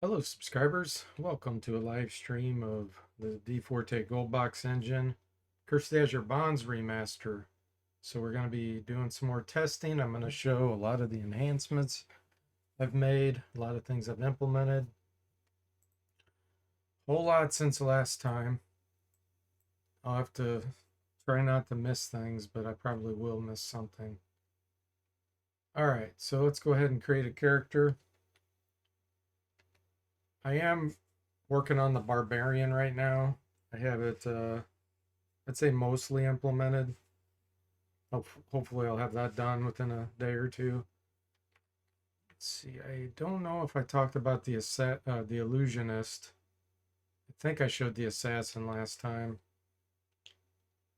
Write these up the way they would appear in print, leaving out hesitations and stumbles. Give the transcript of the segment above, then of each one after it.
Hello, subscribers. Welcome to a live stream of the DFortae Goldbox engine, Curse the Azure Bonds remaster. So we're going to be doing some more testing. I'm going to show a lot of the enhancements I've made, a lot of things I've implemented. Whole lot since the last time. I'll have to try not to miss things, but I probably will miss something. All right, so let's go ahead and create a character. I am working on the barbarian right now. I have it I'd say mostly implemented. Hopefully I'll have that done within a day or two. Let's see, I don't know if I talked about the illusionist. I think I showed the assassin last time,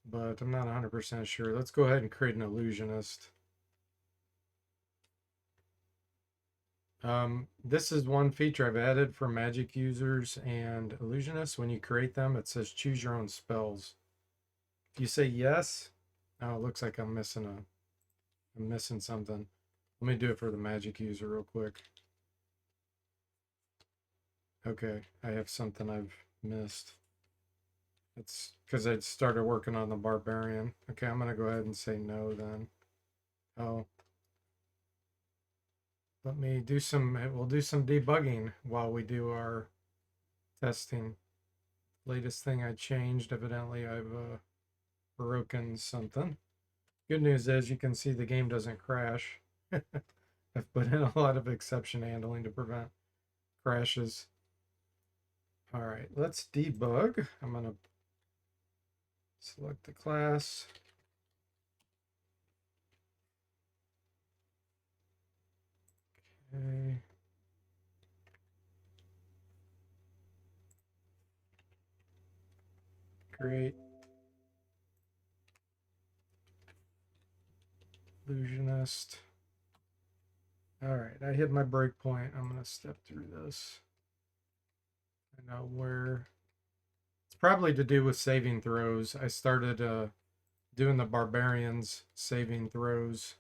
but I'm not 100% sure. Let's go ahead and create an illusionist. This is one feature I've added for magic users and illusionists. When you create them, it says choose your own spells. If you say yes, oh, it looks like I'm missing something. Let me do it for the magic user real quick. Okay, I have something I've missed. It's because I started working on the barbarian. Okay, I'm gonna go ahead and say no then. Oh, let me do we'll do some debugging while we do our testing. Latest thing I changed, evidently I've broken something. Good news is you can see the game doesn't crash. I've put in a lot of exception handling to prevent crashes. All right, let's debug. I'm gonna select the class. Okay. Great. Illusionist. All right, I hit my breakpoint. I'm going to step through this. I know where. It's probably to do with saving throws. I started doing the barbarians saving throws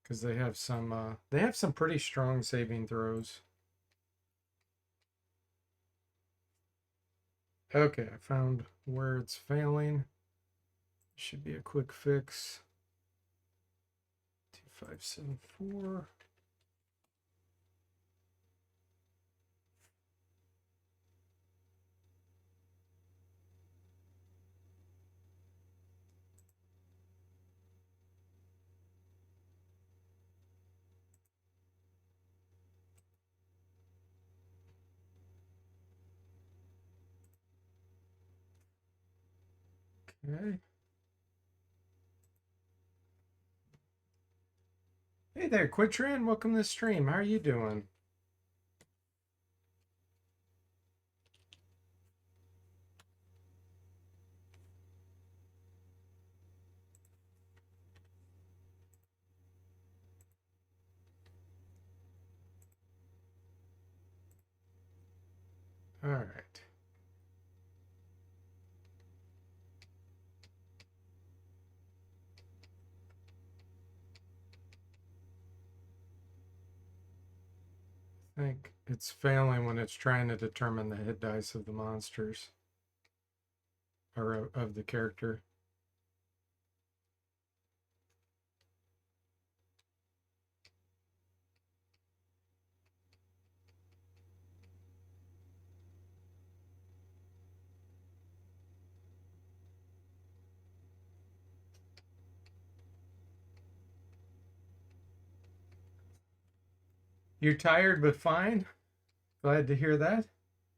because they have some pretty strong saving throws. Okay, I found where it's failing. Should be a quick fix. 2574. Okay. Hey there, Quitrin. Welcome to the stream. How are you doing? All right. I think it's failing when it's trying to determine the hit dice of the monsters or of the character. You're tired but fine? Glad to hear that.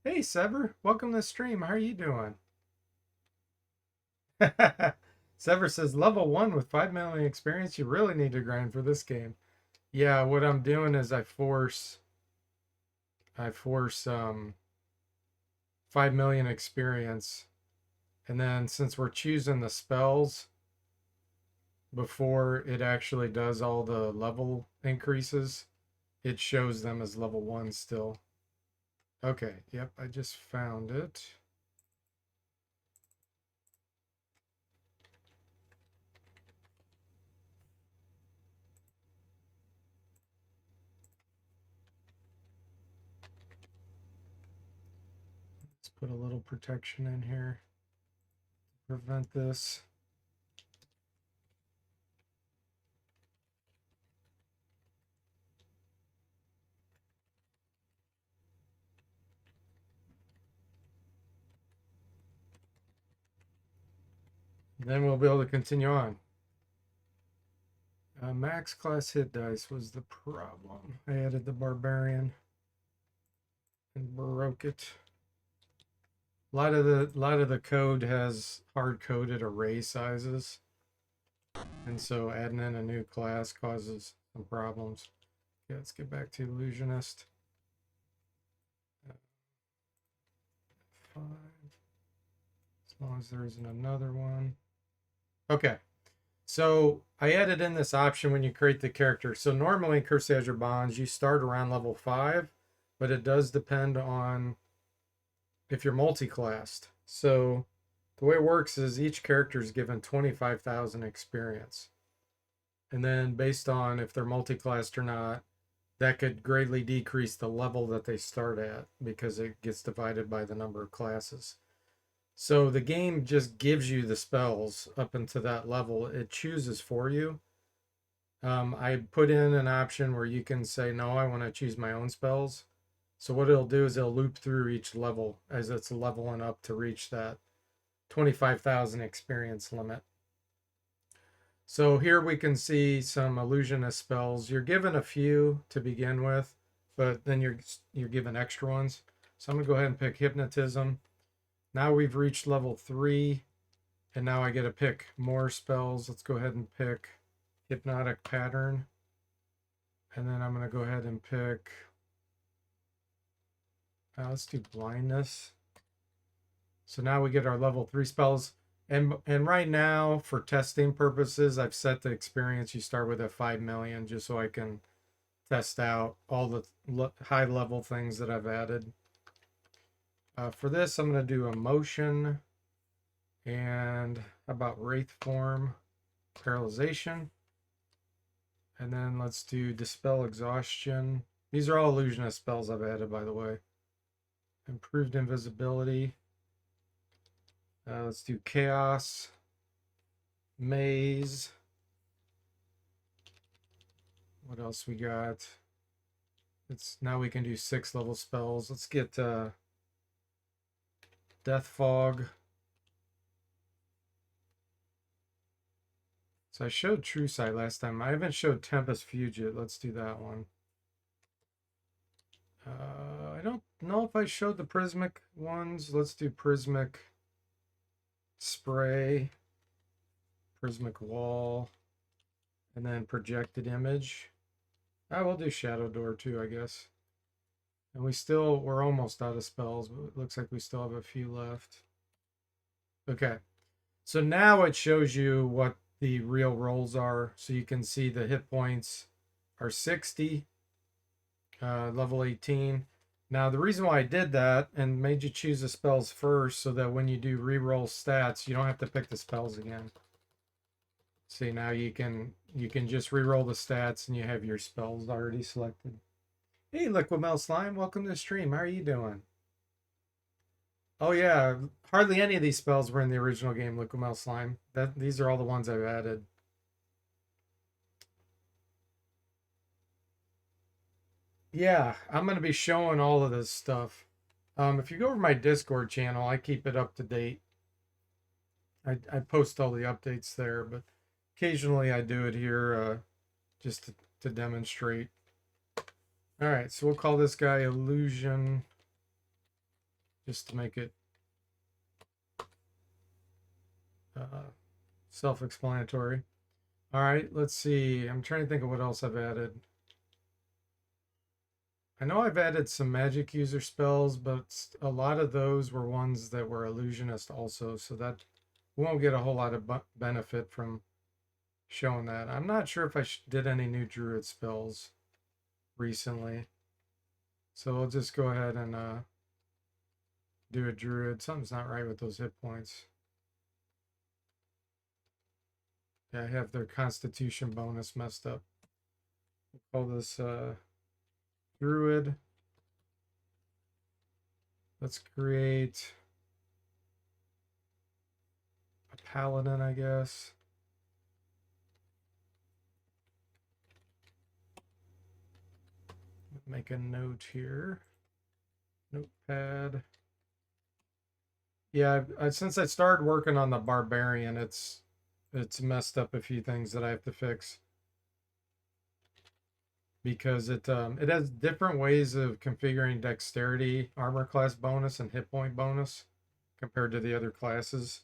Hey, Sever, welcome to the stream. How are you doing? Sever says level 1 with 5 million experience. You really need to grind for this game. Yeah, what I'm doing is I force 5 million experience, and then since we're choosing the spells before it actually does all the level increases, it shows them as level 1 still. Okay, yep, I just found it. put a little protection in here to prevent this. Then we'll be able to continue on. Max class hit dice was the problem. I added the barbarian and broke it. A lot of the code has hard coded array sizes, and so adding in a new class causes some problems. Okay, let's get back to illusionist. 5. As long as there isn't another one. Okay. So I added in this option when you create the character. So normally in Curse Azure Bonds, you start around level 5, but it does depend on if you're multi-classed. So the way it works is each character is given 25,000 experience. And then based on if they're multi-classed or not, that could greatly decrease the level that they start at because it gets divided by the number of classes. So the game just gives you the spells up into that level. It chooses for you. I put in an option where you can say, no, I want to choose my own spells. So what it'll do is it'll loop through each level as it's leveling up to reach that 25,000 experience limit. So here we can see some illusionist spells. You're given a few to begin with, but then you're given extra ones. So I'm gonna go ahead and pick hypnotism. Now we've reached level 3, and now I get to pick more spells. Let's go ahead and pick hypnotic pattern. And then I'm going to go ahead and pick, let's do blindness. So now we get our level 3 spells. And right now, for testing purposes, I've set the experience you start with at 5 million, just so I can test out all the high level things that I've added. For this, I'm going to do emotion and how about wraith form, paralyzation. And then let's do dispel exhaustion. These are all illusionist spells I've added, by the way. Improved invisibility. Let's do chaos, maze. What else we got? Now we can do 6 level spells. Let's get Death Fog. So I showed True Sight last time. I haven't showed Tempest Fugit. Let's do that one. I don't know if I showed the Prismic ones. Let's do Prismic Spray, Prismic Wall, and then Projected Image. I will do Shadow Door too, I guess. And we're almost out of spells, but it looks like we still have a few left. Okay. So now it shows you what the real rolls are. So you can see the hit points are 60, level 18. Now the reason why I did that and made you choose the spells first so that when you do reroll stats, you don't have to pick the spells again. See, now you can just reroll the stats and you have your spells already selected. Hey, Liquid Mel Slime, welcome to the stream. How are you doing? Oh yeah, hardly any of these spells were in the original game, Liquid Mel Slime. These are all the ones I've added. Yeah, I'm going to be showing all of this stuff. If you go over my Discord channel, I keep it up to date. I post all the updates there, but occasionally I do it here just to demonstrate. All right, so we'll call this guy Illusion just to make it self-explanatory. All right, let's see. I'm trying to think of what else I've added. I know I've added some magic user spells, but a lot of those were ones that were illusionist also, so that we won't get a whole lot of benefit from showing that. I'm not sure if I did any new druid spells recently, so I'll just go ahead and do a druid. Something's not right with those hit points. Yeah, I have their constitution bonus messed up. We'll call this druid. Let's create a paladin, I guess. Make a note here. Notepad. Yeah, since I started working on the barbarian, it's messed up a few things that I have to fix because it has different ways of configuring dexterity, armor class bonus, and hit point bonus compared to the other classes.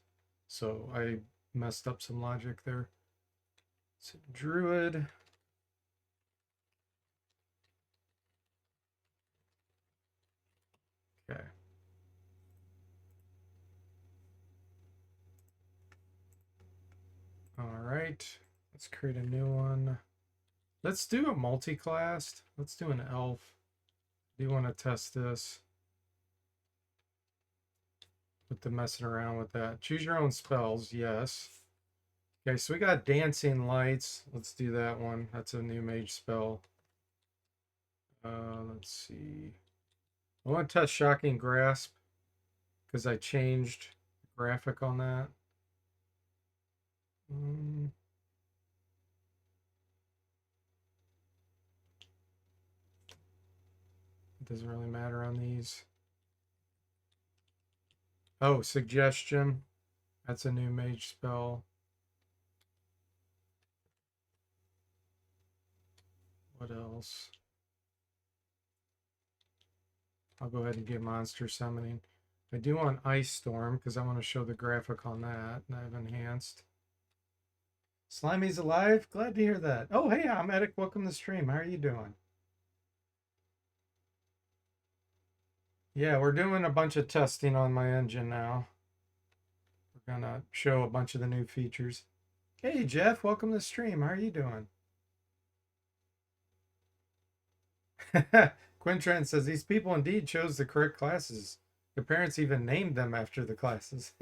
So I messed up some logic there. So druid. Okay. All right. Let's create a new one. Let's do a multi-classed. Let's do an elf. Do you want to test this? With the messing around with that. Choose your own spells. Yes. Okay, so we got dancing lights. Let's do that one. That's a new mage spell. Let's see. I want to test shocking grasp because I changed the graphic on that. It doesn't really matter on these. Oh, suggestion. That's a new mage spell. What else? I'll go ahead and get monster summoning. I do want ice storm because I want to show the graphic on that, and I've enhanced. Slimy's alive. Glad to hear that. Oh, hey, I'm Edic. Welcome to the stream. How are you doing? Yeah, we're doing a bunch of testing on my engine now. We're gonna show a bunch of the new features. Hey, Jeff. Welcome to the stream. How are you doing? Quintran says these people indeed chose the correct classes. Their parents even named them after the classes.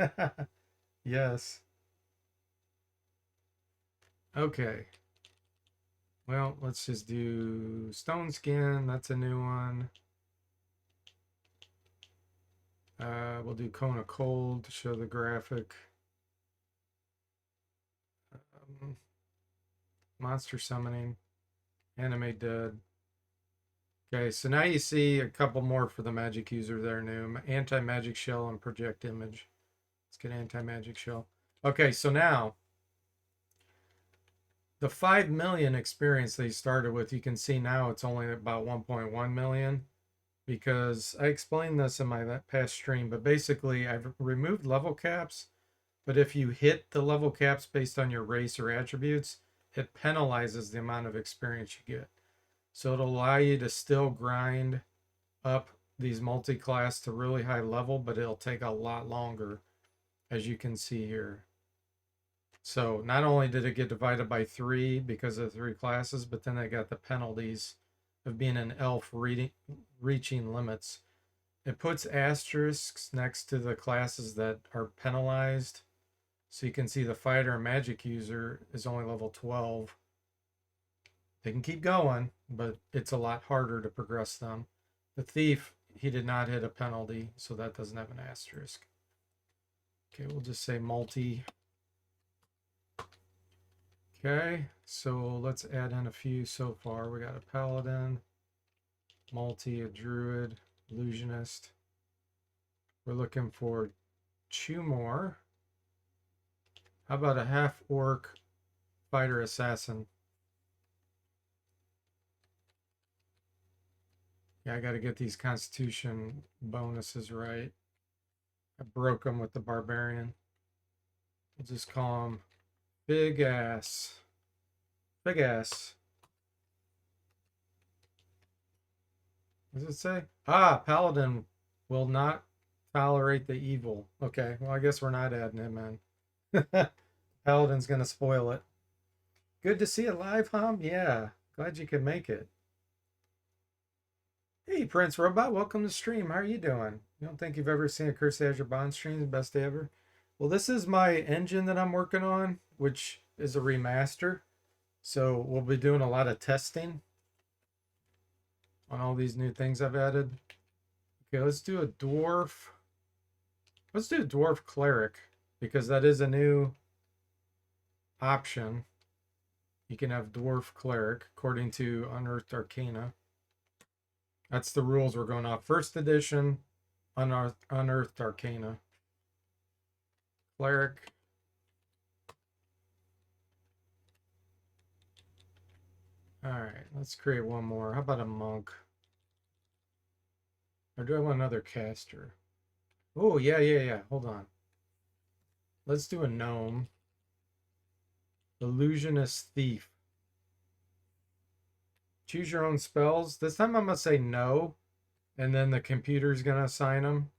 Yes. Okay. Well, let's just do stone skin. That's a new one. We'll do cone of cold to show the graphic. Monster summoning. Animate dead. Okay, so now you see a couple more for the magic user there new. Anti-magic shell and project image. Let's get anti-magic shell. Okay, so now the 5 million experience they started with, you can see now it's only about 1.1 million because I explained this in my past stream, but basically I've removed level caps, but if you hit the level caps based on your race or attributes, it penalizes the amount of experience you get. So it'll allow you to still grind up these multi-class to really high level, but it'll take a lot longer, as you can see here. So not only did it get divided by 3 because of 3 classes, but then I got the penalties of being an elf reaching limits. It puts asterisks next to the classes that are penalized. So you can see the fighter and magic user is only level 12. They can keep going, but it's a lot harder to progress them. The thief, he did not hit a penalty, so that doesn't have an asterisk. Okay, we'll just say multi. Okay, so let's add in a few so far. We got a paladin, multi, a druid, illusionist. We're looking for 2 more. How about a half orc fighter assassin? Yeah, I got to get these constitution bonuses right. I broke them with the barbarian. We'll just call him Big Ass. Big Ass. What does it say? Ah, Paladin will not tolerate the evil. Okay, well, I guess we're not adding him in. Paladin's going to spoil it. Good to see you live, Hom. Yeah, glad you could make it. Hey, Prince Robot, welcome to the stream. How are you doing? You don't think you've ever seen a Curse Azure Bonds stream? Best day ever? Well, this is my engine that I'm working on, which is a remaster. So we'll be doing a lot of testing on all these new things I've added. Okay, let's do a dwarf. Let's do a dwarf cleric because that is a new option. You can have dwarf cleric according to Unearthed Arcana. That's the rules we're going off. First edition, Unearthed Arcana. Cleric. All right, let's create one more. How about a monk? Or do I want another caster? Oh, yeah. Hold on. Let's do a gnome. Illusionist Thief. Choose your own spells. This time I'm going to say no, and then the computer's going to assign them.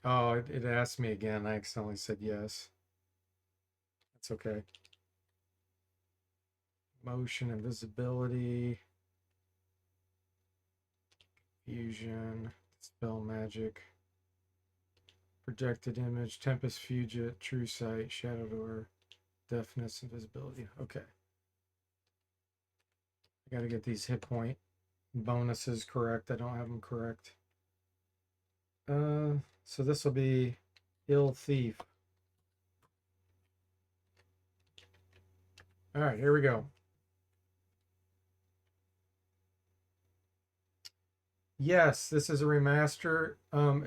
Oh, it asked me again. I accidentally said yes. That's okay. Motion, invisibility, fusion, spell magic, projected image, tempest, fugit, true sight, shadow door, deafness, invisibility. Okay. I got to get these hit point bonuses correct. I don't have them correct. So this will be ill thief. All right, here we go. Yes, this is a remaster.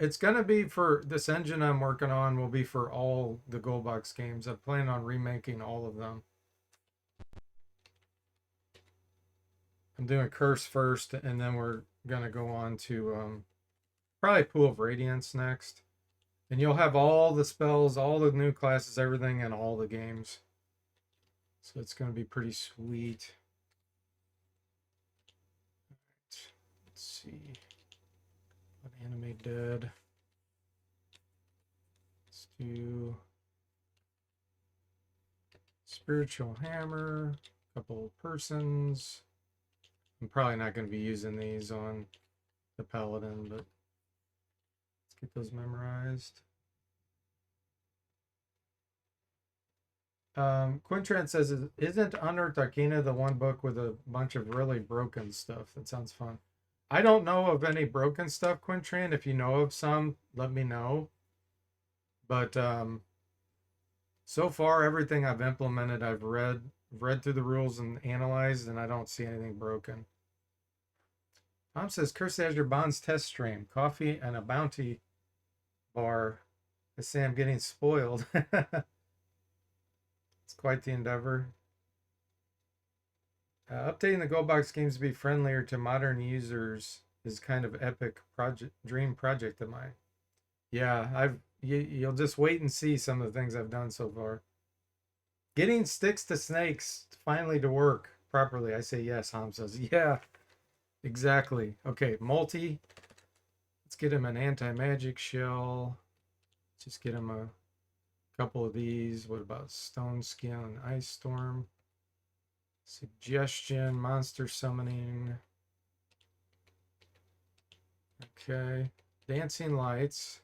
It's gonna be for this engine I'm working on will be for all the Goldbox games. I plan on remaking all of them. I'm doing Curse first, and then we're gonna go on to probably Pool of Radiance next. And you'll have all the spells, all the new classes, everything in all the games. So it's gonna be pretty sweet. Let's see. What anime dead? Let's do Spiritual Hammer, a couple of persons. I'm probably not going to be using these on the Paladin, but let's get those memorized. Quintran says, isn't Unearthed Arcana the one book with a bunch of really broken stuff? That sounds fun. I don't know of any broken stuff, Quintran. If you know of some, let me know. But so far, everything I've implemented, I've read through the rules and analyzed, and I don't see anything broken. Tom says, Curse Azure Bonds test stream, coffee and a bounty bar. I say I'm getting spoiled. It's quite the endeavor. Updating the Goldbox games to be friendlier to modern users is kind of epic dream project of mine. Yeah, you'll just wait and see some of the things I've done so far. Getting sticks to snakes finally to work properly. I say yes, Ham says. Yeah, exactly. Okay, multi. Let's get him an anti-magic shell. Just get him a couple of these. What about stone skin and ice storm? Suggestion, monster summoning. Okay. Dancing lights.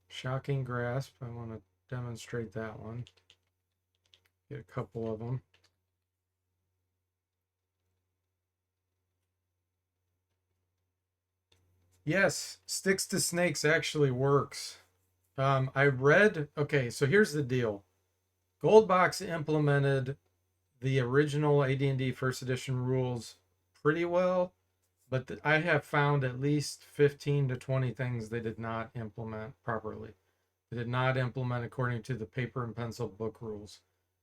Shocking grasp. I want to demonstrate that one. Get a couple of them. Yes, sticks to snakes actually works. I read, okay, so here's the deal. Goldbox implemented the original AD&D First Edition rules pretty well, but I have found at least 15 to 20 things they did not implement properly. They did not implement according to the paper and pencil book rules.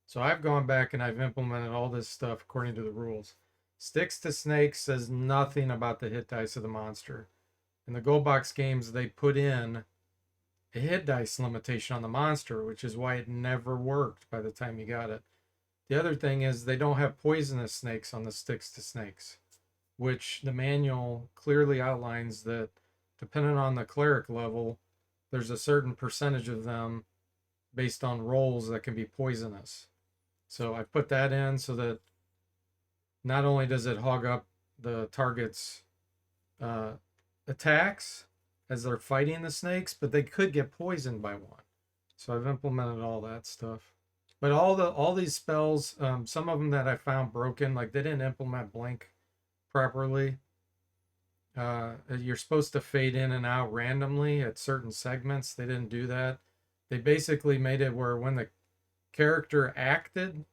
So I've gone back and I've implemented all this stuff according to the rules. Sticks to snakes says nothing about the hit dice of the monster. In the Goldbox games, they put in a hit dice limitation on the monster, which is why it never worked by the time you got it. The other thing is they don't have poisonous snakes on the sticks to snakes, which the manual clearly outlines that depending on the cleric level, there's a certain percentage of them based on rolls that can be poisonous. So I put that in so that not only does it hog up the target's attacks as they're fighting the snakes, but they could get poisoned by one. So I've implemented all that stuff. But all these spells, some of them that I found broken, like they didn't implement blink properly. You're supposed to fade in and out randomly at certain segments. They didn't do that. They basically made it where when the character acted,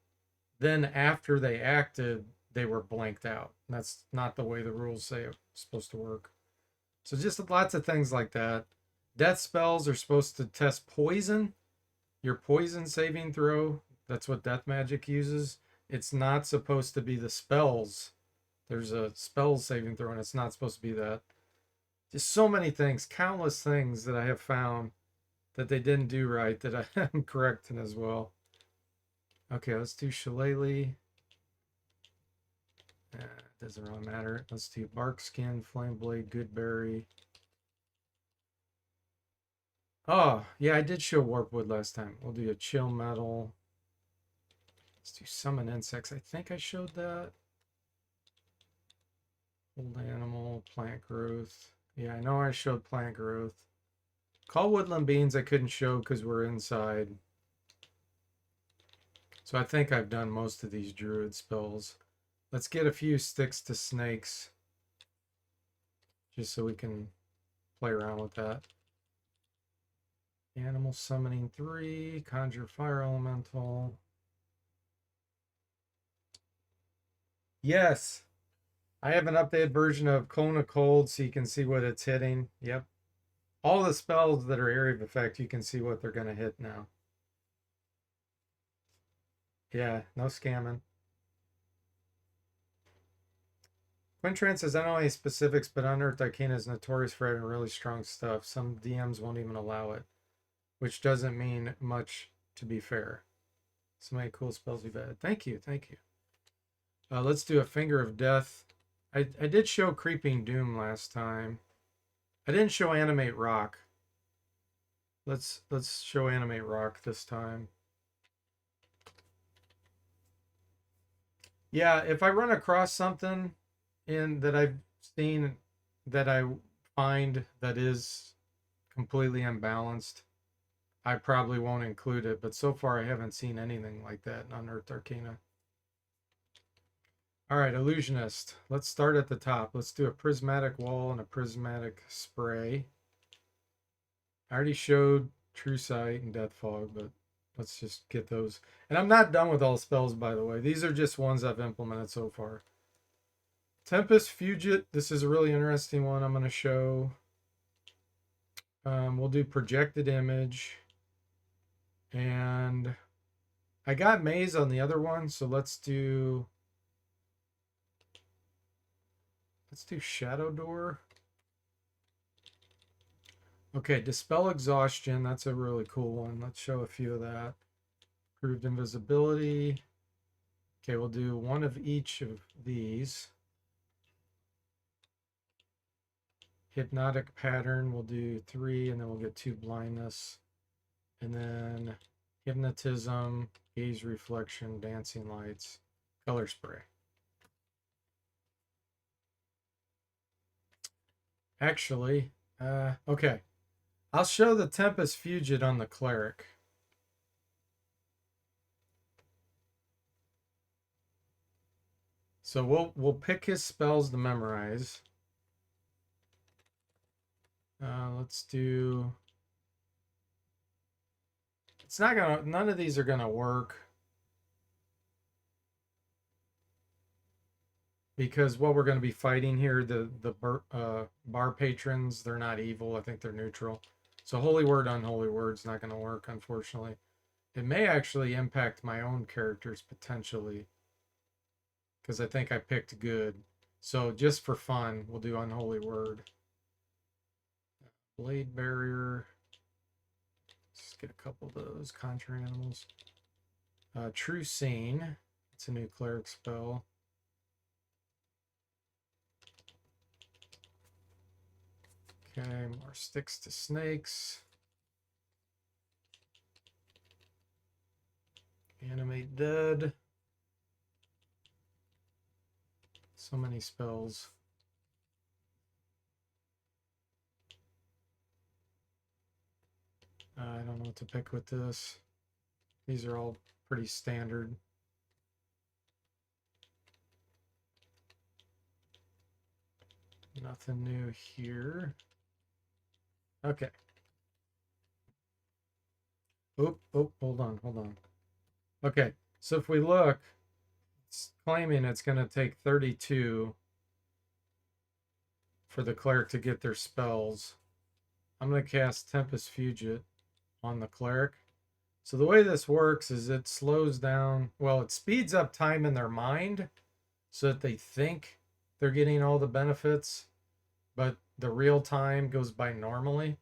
then after they acted, they were blanked out. And that's not the way the rules say it's supposed to work. So just lots of things like that. Death spells are supposed to test poison, your poison saving throw. That's what death magic uses. It's not supposed to be the spells. There's a spell saving throw, and it's not supposed to be that. Just so many things, countless things that I have found that they didn't do right that I am correcting as well. Okay, let's do Shillelagh. Doesn't really matter. Let's do Bark Skin, Flame Blade, Goodberry. Oh, yeah, I did show Warpwood last time. We'll do a Chill Metal. Let's do Summon Insects. I think I showed that. Old Animal, Plant Growth. Yeah, I know I showed Plant Growth. Call Woodland Beans I couldn't show because we're inside. So I think I've done most of these Druid spells. Let's get a few Sticks to Snakes. Just so we can play around with that. Animal Summoning 3. Conjure Fire Elemental. Yes! I have an updated version of Cone of Cold so you can see what it's hitting. Yep. All the spells that are area of effect, you can see what they're going to hit now. Yeah, no scamming. Quintran says, I don't know any specifics, but Unearthed Arcana is notorious for having really strong stuff. Some DMs won't even allow it, which doesn't mean much, to be fair. So many cool spells we've had. Thank you, thank you. Let's do a Finger of Death. I did show Creeping Doom last time. I didn't show Animate Rock. Let's show Animate Rock this time. Yeah, if I run across something that I've seen that I find that is completely unbalanced, I probably won't include it. But so far, I haven't seen anything like that in Unearthed Arcana. All right, Illusionist. Let's start at the top. Let's do a Prismatic Wall and a Prismatic Spray. I already showed True Sight and Death Fog, but let's just get those. And I'm not done with all spells, by the way. These are just ones I've implemented so far. Tempest Fugit. This is a really interesting one I'm going to show. We'll do Projected Image. And I got Maze on the other one, so let's do Shadow Door. Okay, Dispel Exhaustion. That's a really cool one. Let's show a few of that. Improved Invisibility. Okay, we'll do one of each of these. Hypnotic Pattern. We'll do 3, and then we'll get 2 Blindness. And then Hypnotism, Gaze Reflection, Dancing Lights, Color Spray. Actually, okay. I'll show the Tempest Fugit on the Cleric. So we'll pick his spells to memorize. Let's do. It's not gonna. None of these are gonna work because what we're gonna be fighting here, the bar patrons, they're not evil. I think they're neutral. So Holy Word, Unholy Word's not gonna work, unfortunately. It may actually impact my own characters potentially because I think I picked good. So just for fun, we'll do Unholy Word. Blade Barrier. Let's get a couple of those Conjure Animals. True Scene. It's a new cleric spell. Okay, more Sticks to Snakes. Animate Dead. So many spells. I don't know what to pick with this. These are all pretty standard. Nothing new here. Okay. Oh, hold on. Okay, so if we look, it's claiming it's going to take 32 for the cleric to get their spells. I'm going to cast Tempest Fugit on the cleric. So the way this works is it slows down, well, it speeds up time in their mind so that they think they're getting all the benefits, but the real time goes by normally.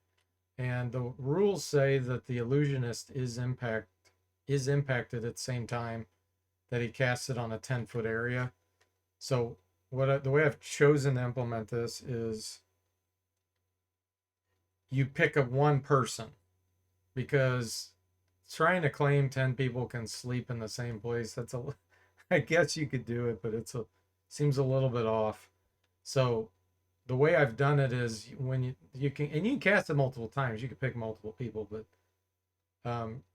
And the rules say that the illusionist is impacted at the same time that he casts it on a 10-foot area. So the way I've chosen to implement this is you pick a one person, because trying to claim 10 people can sleep in the same place, that's a I guess you could do it, but seems a little bit off. So the way I've done it is when you can cast it multiple times, you can pick multiple people, but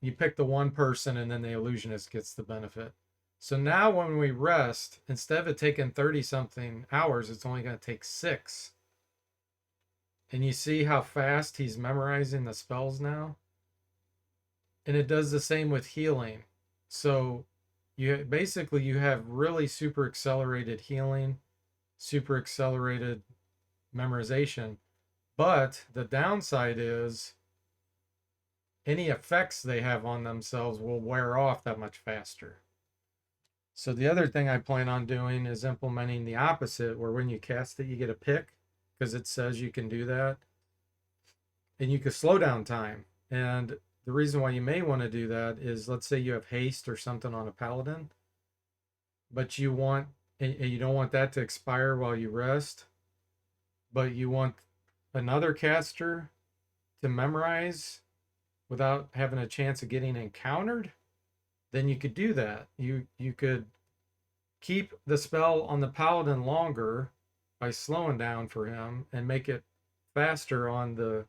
you pick the one person and then the illusionist gets the benefit. So now when we rest, instead of it taking 30 something hours, it's only going to take 6. And you see how fast he's memorizing the spells now? And it does the same with healing. So you have really super accelerated healing, super accelerated memorization. But the downside is any effects they have on themselves will wear off that much faster. So the other thing I plan on doing is implementing the opposite, where when you cast it, you get a pick, because it says you can do that. And you can slow down time. And the reason why you may want to do that is, let's say you have haste or something on a paladin, but you don't want that to expire while you rest, but you want another caster to memorize without having a chance of getting encountered, then you could do that. You could keep the spell on the paladin longer by slowing down for him and make it faster on the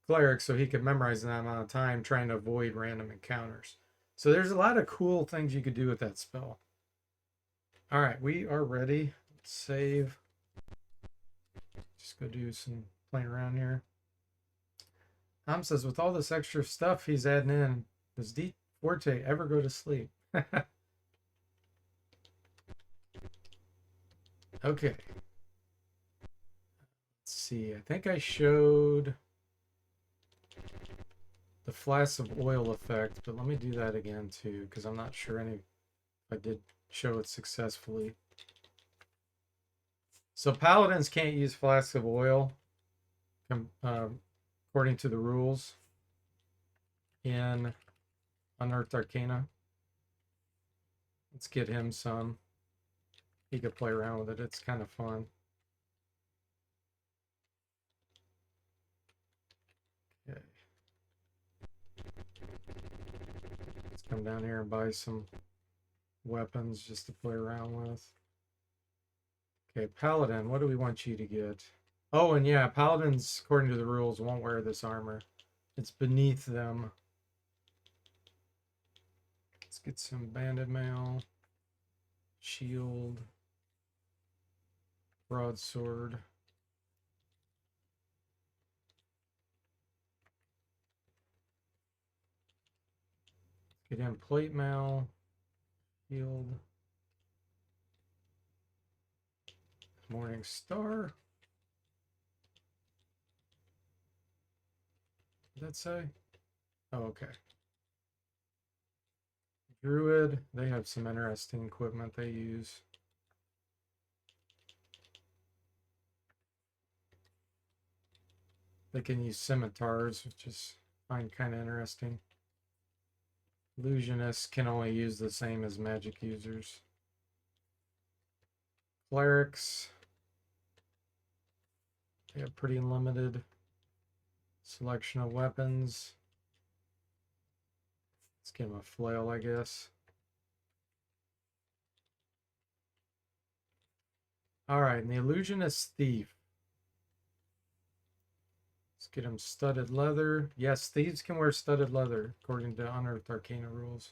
cleric so he could memorize that amount of time, trying to avoid random encounters. So there's a lot of cool things you could do with that spell. All right, we are ready. Let's save. Just go do some playing around here. Tom says, with all this extra stuff he's adding in, does DFortae ever go to sleep? Okay. Let's see. I think I showed the flask of oil effect, but let me do that again too, because I'm not sure if I did show it successfully. So paladins can't use flasks of oil, according to the rules in Unearthed Arcana. Let's get him some. He could play around with it. It's kind of fun. Okay. Let's come down here and buy some weapons just to play around with. Okay, Paladin, what do we want you to get? Oh, and yeah, Paladins, according to the rules, won't wear this armor. It's beneath them. Let's get some banded mail, shield, broadsword. Get in plate mail, shield, Morning Star. What did that say? Oh, okay. Druid, they have some interesting equipment they use. They can use scimitars, which is I find kind of interesting. Illusionists can only use the same as magic users. Clerics, they have pretty limited selection of weapons. Let's give him a flail, I guess. All right, and the illusionist thief. Let's get him studded leather. Yes, thieves can wear studded leather according to Unearthed Arcana rules.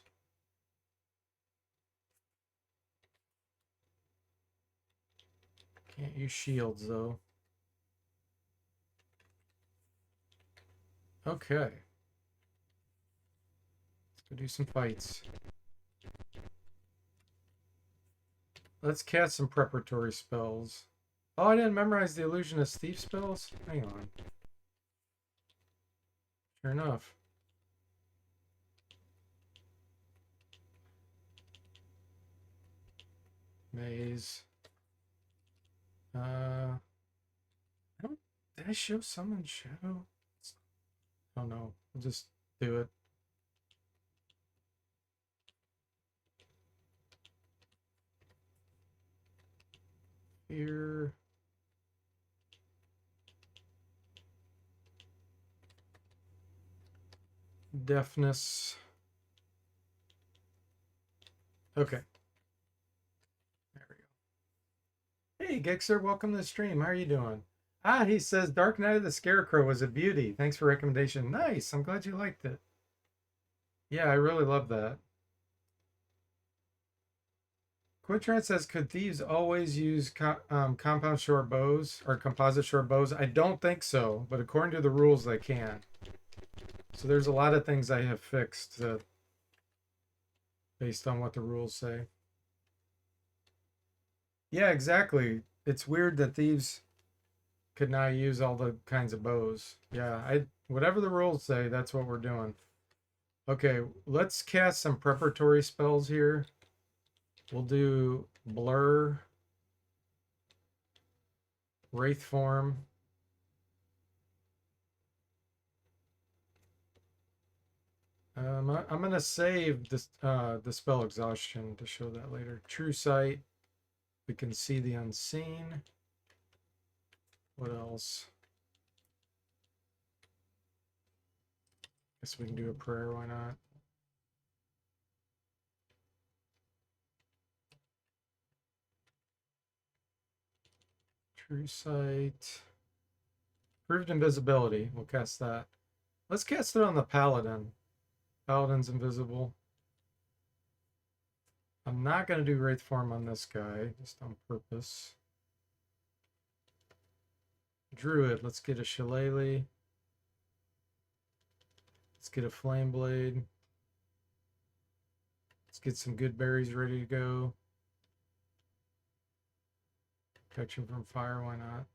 Can't use shields though. Okay. Let's go do some fights. Let's cast some preparatory spells. Oh, I didn't memorize the Illusionist Thief spells? Hang on. Sure enough. Maze. Did I show Summon Shadow? Oh no, I'll just do it. Here. Deafness. Okay. There we go. Hey, Gixer, welcome to the stream. How are you doing? Ah, he says Dark Knight of the Scarecrow was a beauty. Thanks for recommendation. Nice. I'm glad you liked it. Yeah, I really love that. Quitran says, could thieves always use compound short bows or composite short bows? I don't think so, but according to the rules, they can. So there's a lot of things I have fixed based on what the rules say. Yeah, exactly. It's weird that thieves could not use all the kinds of bows. Yeah, whatever the rules say, that's what we're doing. Okay, let's cast some preparatory spells here. We'll do Blur, Wraith Form. I'm going to save this Dispel Exhaustion to show that later. True Sight. We can see the unseen. What else? Guess we can do a prayer, why not? True Sight. Proved Invisibility. We'll cast that. Let's cast it on the Paladin. Paladin's invisible. I'm not going to do Wraith Form on this guy, just on purpose. Druid, let's get a Shillelagh. Let's get a Flame Blade. Let's get some good berries ready to go. Protection from fire, why not?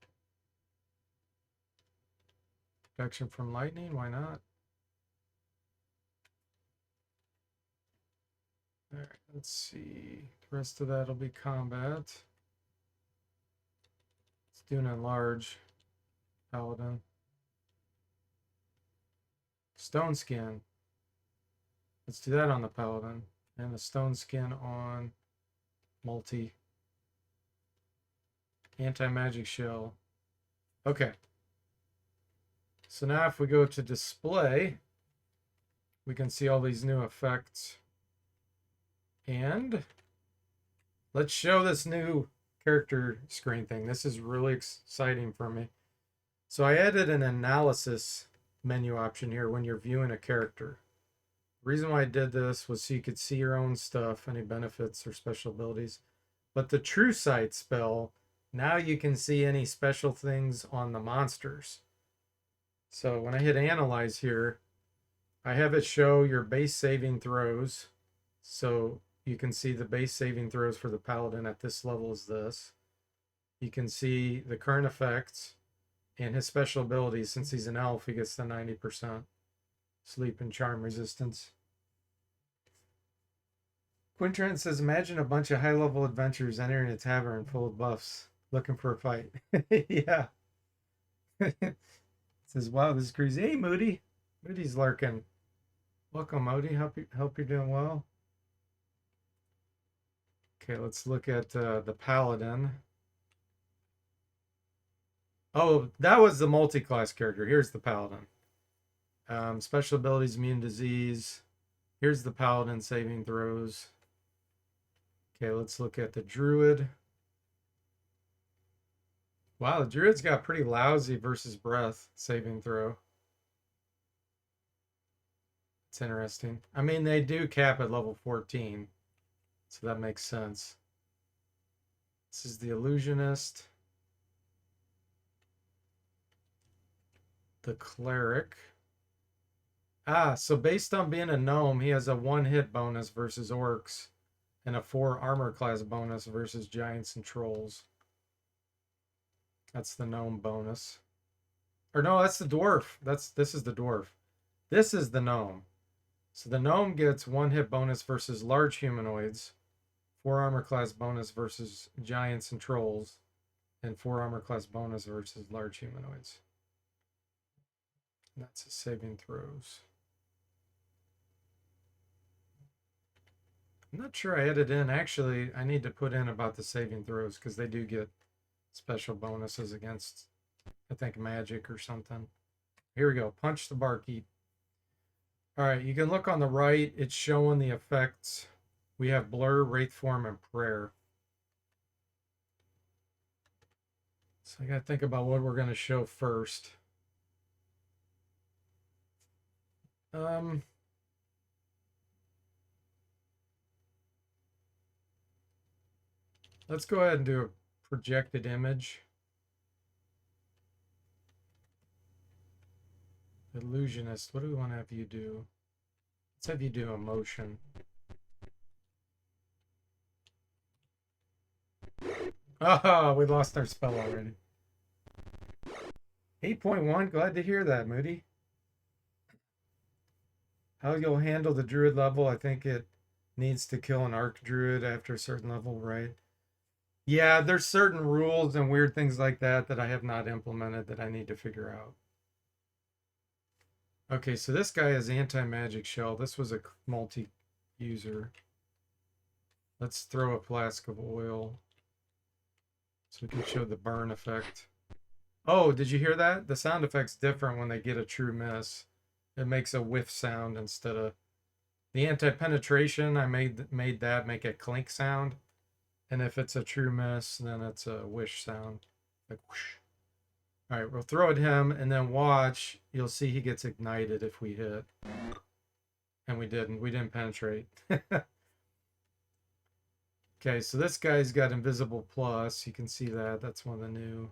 Protection from lightning, why not? All right, let's see. The rest of that will be combat. Let's do an enlarge Paladin. Stone Skin. Let's do that on the Paladin. And the Stone Skin on multi. Anti-magic shell. Okay. So now if we go to display, we can see all these new effects. And let's show this new character screen thing. This is really exciting for me. So I added an analysis menu option here when you're viewing a character. The reason why I did this was so you could see your own stuff, any benefits or special abilities. But the True Sight spell, now you can see any special things on the monsters. So when I hit analyze here, I have it show your base saving throws. So you can see the base saving throws for the Paladin at this level is this. You can see the current effects and his special abilities. Since he's an elf, he gets the 90% sleep and charm resistance. Quintran says, imagine a bunch of high-level adventurers entering a tavern full of buffs, looking for a fight. Yeah. Says, wow, this is crazy. Hey, Moody. Moody's lurking. Welcome, Moody. Hope you're doing well. Okay, let's look at the Paladin. Oh, that was the multi-class character. Here's the Paladin. Special abilities, immune disease. Here's the Paladin saving throws. Okay, let's look at the Druid. Wow, the Druid's got pretty lousy versus breath saving throw. It's interesting. I mean, they do cap at level 14, so that makes sense. This is the Illusionist. The Cleric. Ah, so based on being a gnome, he has a 1 hit bonus versus orcs and a 4 armor class bonus versus giants and trolls. That's the gnome bonus. Or no, that's the dwarf. This is the dwarf. This is the gnome. So the gnome gets 1 hit bonus versus large humanoids, 4 armor class bonus versus giants and trolls, and 4 armor class bonus versus large humanoids. That's his saving throws. I'm not sure I added in. Actually, I need to put in about the saving throws because they do get special bonuses against, I think, magic or something. Here we go. Punch the barkeep. All right, you can look on the right. It's showing the effects. We have blur, wraith form, and prayer. So I got to think about what we're going to show first. Let's go ahead and do a projected image. Illusionist, what do we want to have you do? Let's have you do a motion. Ah, we lost our spell already. 8.1, glad to hear that, Moody. How you'll handle the druid level, I think it needs to kill an arc druid after a certain level, right? Yeah, there's certain rules and weird things like that that I have not implemented that I need to figure out. Okay, so this guy is anti-magic shell. This was a multi-user. Let's throw a flask of oil so we can show the burn effect. Oh, did you hear that? The sound effect's different when they get a true miss. It makes a whiff sound instead of the anti-penetration. I made that make a clink sound. And if it's a true miss, then it's a wish sound. Like whoosh. All right, we'll throw at him and then watch. You'll see he gets ignited if we hit. And we didn't. We didn't penetrate. Okay, so this guy's got invisible plus. You can see that. That's one of the new.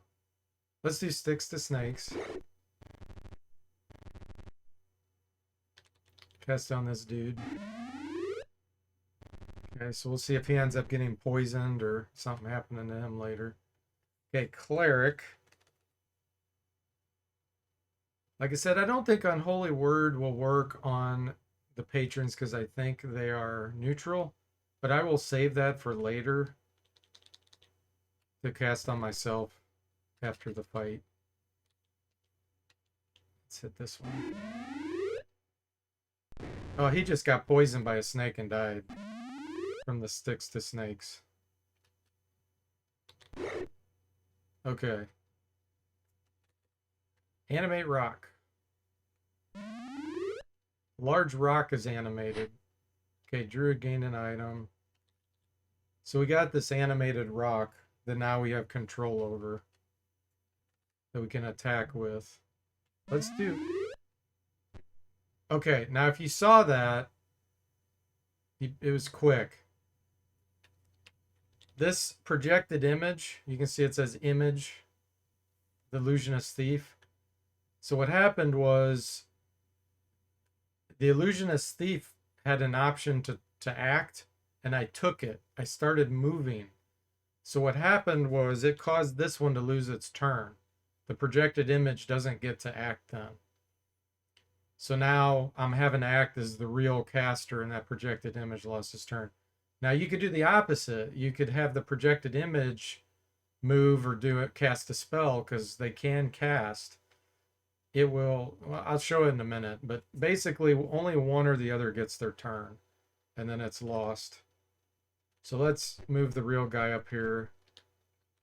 Let's do sticks to snakes. Cast down this dude. Okay, so we'll see if he ends up getting poisoned or something happening to him later. Okay, cleric. Like I said, I don't think Unholy Word will work on the patrons because I think they are neutral, but I will save that for later to cast on myself after the fight. Let's hit this one. Oh, he just got poisoned by a snake and died from the sticks to snakes. Okay. Animate rock. Large rock is animated. Okay, Druid gained an item. So we got this animated rock that now we have control over that we can attack with. Let's do... Okay, now if you saw that, it was quick. This projected image, you can see it says image, the illusionist thief. So what happened was the illusionist thief had an option to act, and I took it. I started moving. So what happened was it caused this one to lose its turn. The projected image doesn't get to act then. So now I'm having to act as the real caster, and that projected image lost its turn. Now you could do the opposite. You could have the projected image move or do it, cast a spell, because they can cast. It will, well, I'll show it in a minute, but basically only one or the other gets their turn, and then it's lost. So let's move the real guy up here.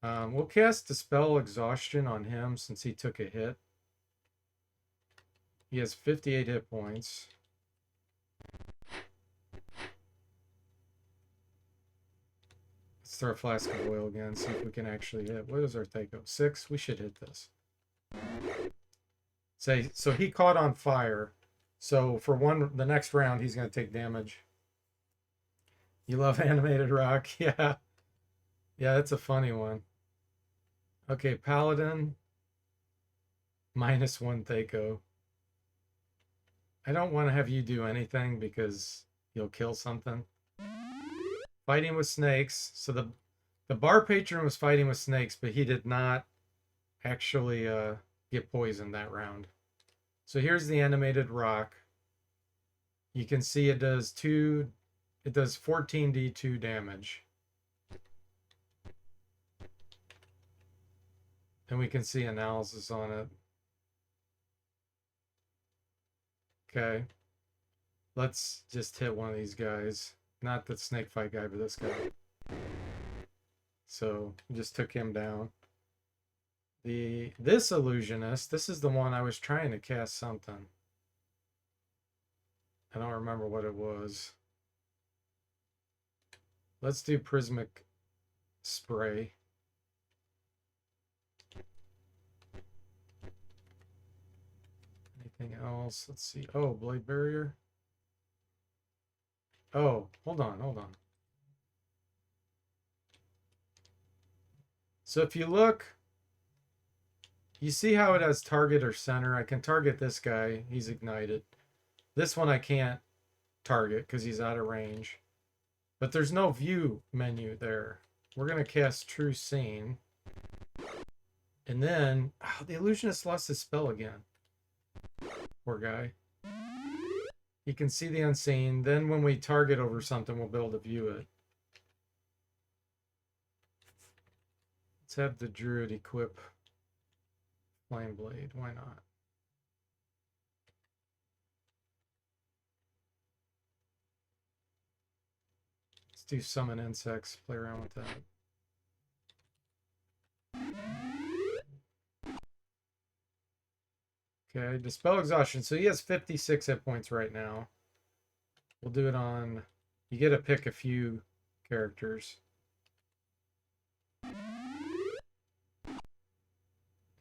We'll cast Dispel Exhaustion on him since he took a hit. He has 58 hit points. Let's throw a flask of oil again, see if we can actually hit. What is our take? 6? We should hit this. Say, so he caught on fire. So for the next round, he's going to take damage. You love animated rock? Yeah. Yeah, that's a funny one. Okay, Paladin. -1 Thaco. I don't want to have you do anything because you'll kill something. Fighting with snakes. So the bar patron was fighting with snakes, but he did not actually get poisoned that round. So here's the animated rock. You can see it does 14d2 damage. And we can see analysis on it. Okay. Let's just hit one of these guys. Not the snake fight guy, but this guy. So just took him down. This illusionist, this is the one I was trying to cast something. I don't remember what it was. Let's do prismic spray. Anything else? Let's see. Oh, blade barrier. Oh, hold on. So if you look, you see how it has target or center. I can target this guy. He's ignited. This one I can't target because he's out of range. But there's no view menu there. We're going to cast True Scene. And then, oh, the illusionist lost his spell again. Poor guy. You can see the unseen. Then when we target over something, we'll be able to view it. Let's have the druid equip Flame Blade. Why not? Let's do summon insects. Play around with that. Okay, dispel exhaustion. So he has 56 hit points right now. We'll do it on. You get to pick a few characters.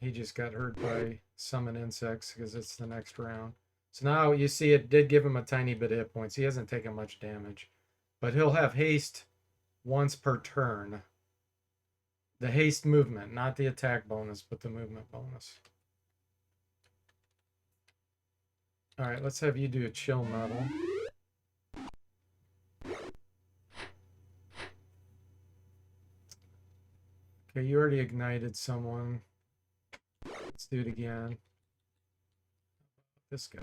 He just got hurt by summon insects because it's the next round. So now you see it did give him a tiny bit of hit points. He hasn't taken much damage. But he'll have haste once per turn. The haste movement, not the attack bonus, but the movement bonus. All right, let's have you do a chill metal. Okay, you already ignited someone. Let's do it again. This guy.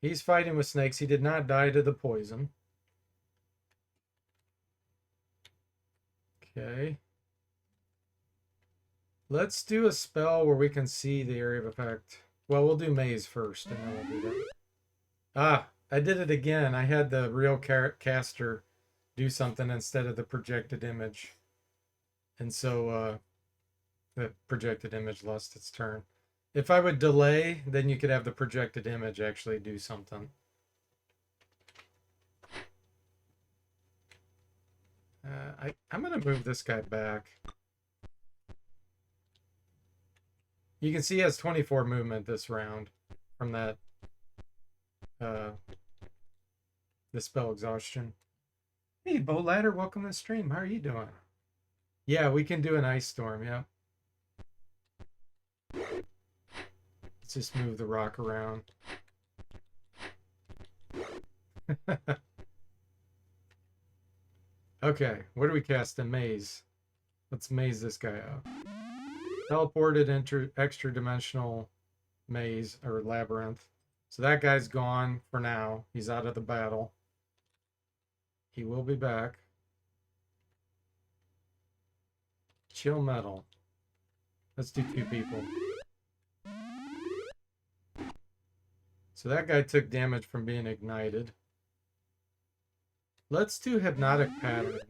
He's fighting with snakes. He did not die to the poison. Okay. Let's do a spell where we can see the area of effect. Well, we'll do maze first, and then we'll do that. Ah, I did it again. I had the real caster do something instead of the projected image. And so the projected image lost its turn. If I would delay, then you could have the projected image actually do something. I'm going to move this guy back. You can see he has 24 movement this round from that the spell exhaustion. Hey, Bow Ladder, welcome to the stream. How are you doing? Yeah, we can do an ice storm, yeah. Let's just move the rock around. Okay, what do we cast? A maze. Let's maze this guy out. Teleported into extra dimensional maze or labyrinth. So that guy's gone for now. He's out of the battle. He will be back. Chill metal. Let's do 2 people. So that guy took damage from being ignited. Let's do hypnotic pattern.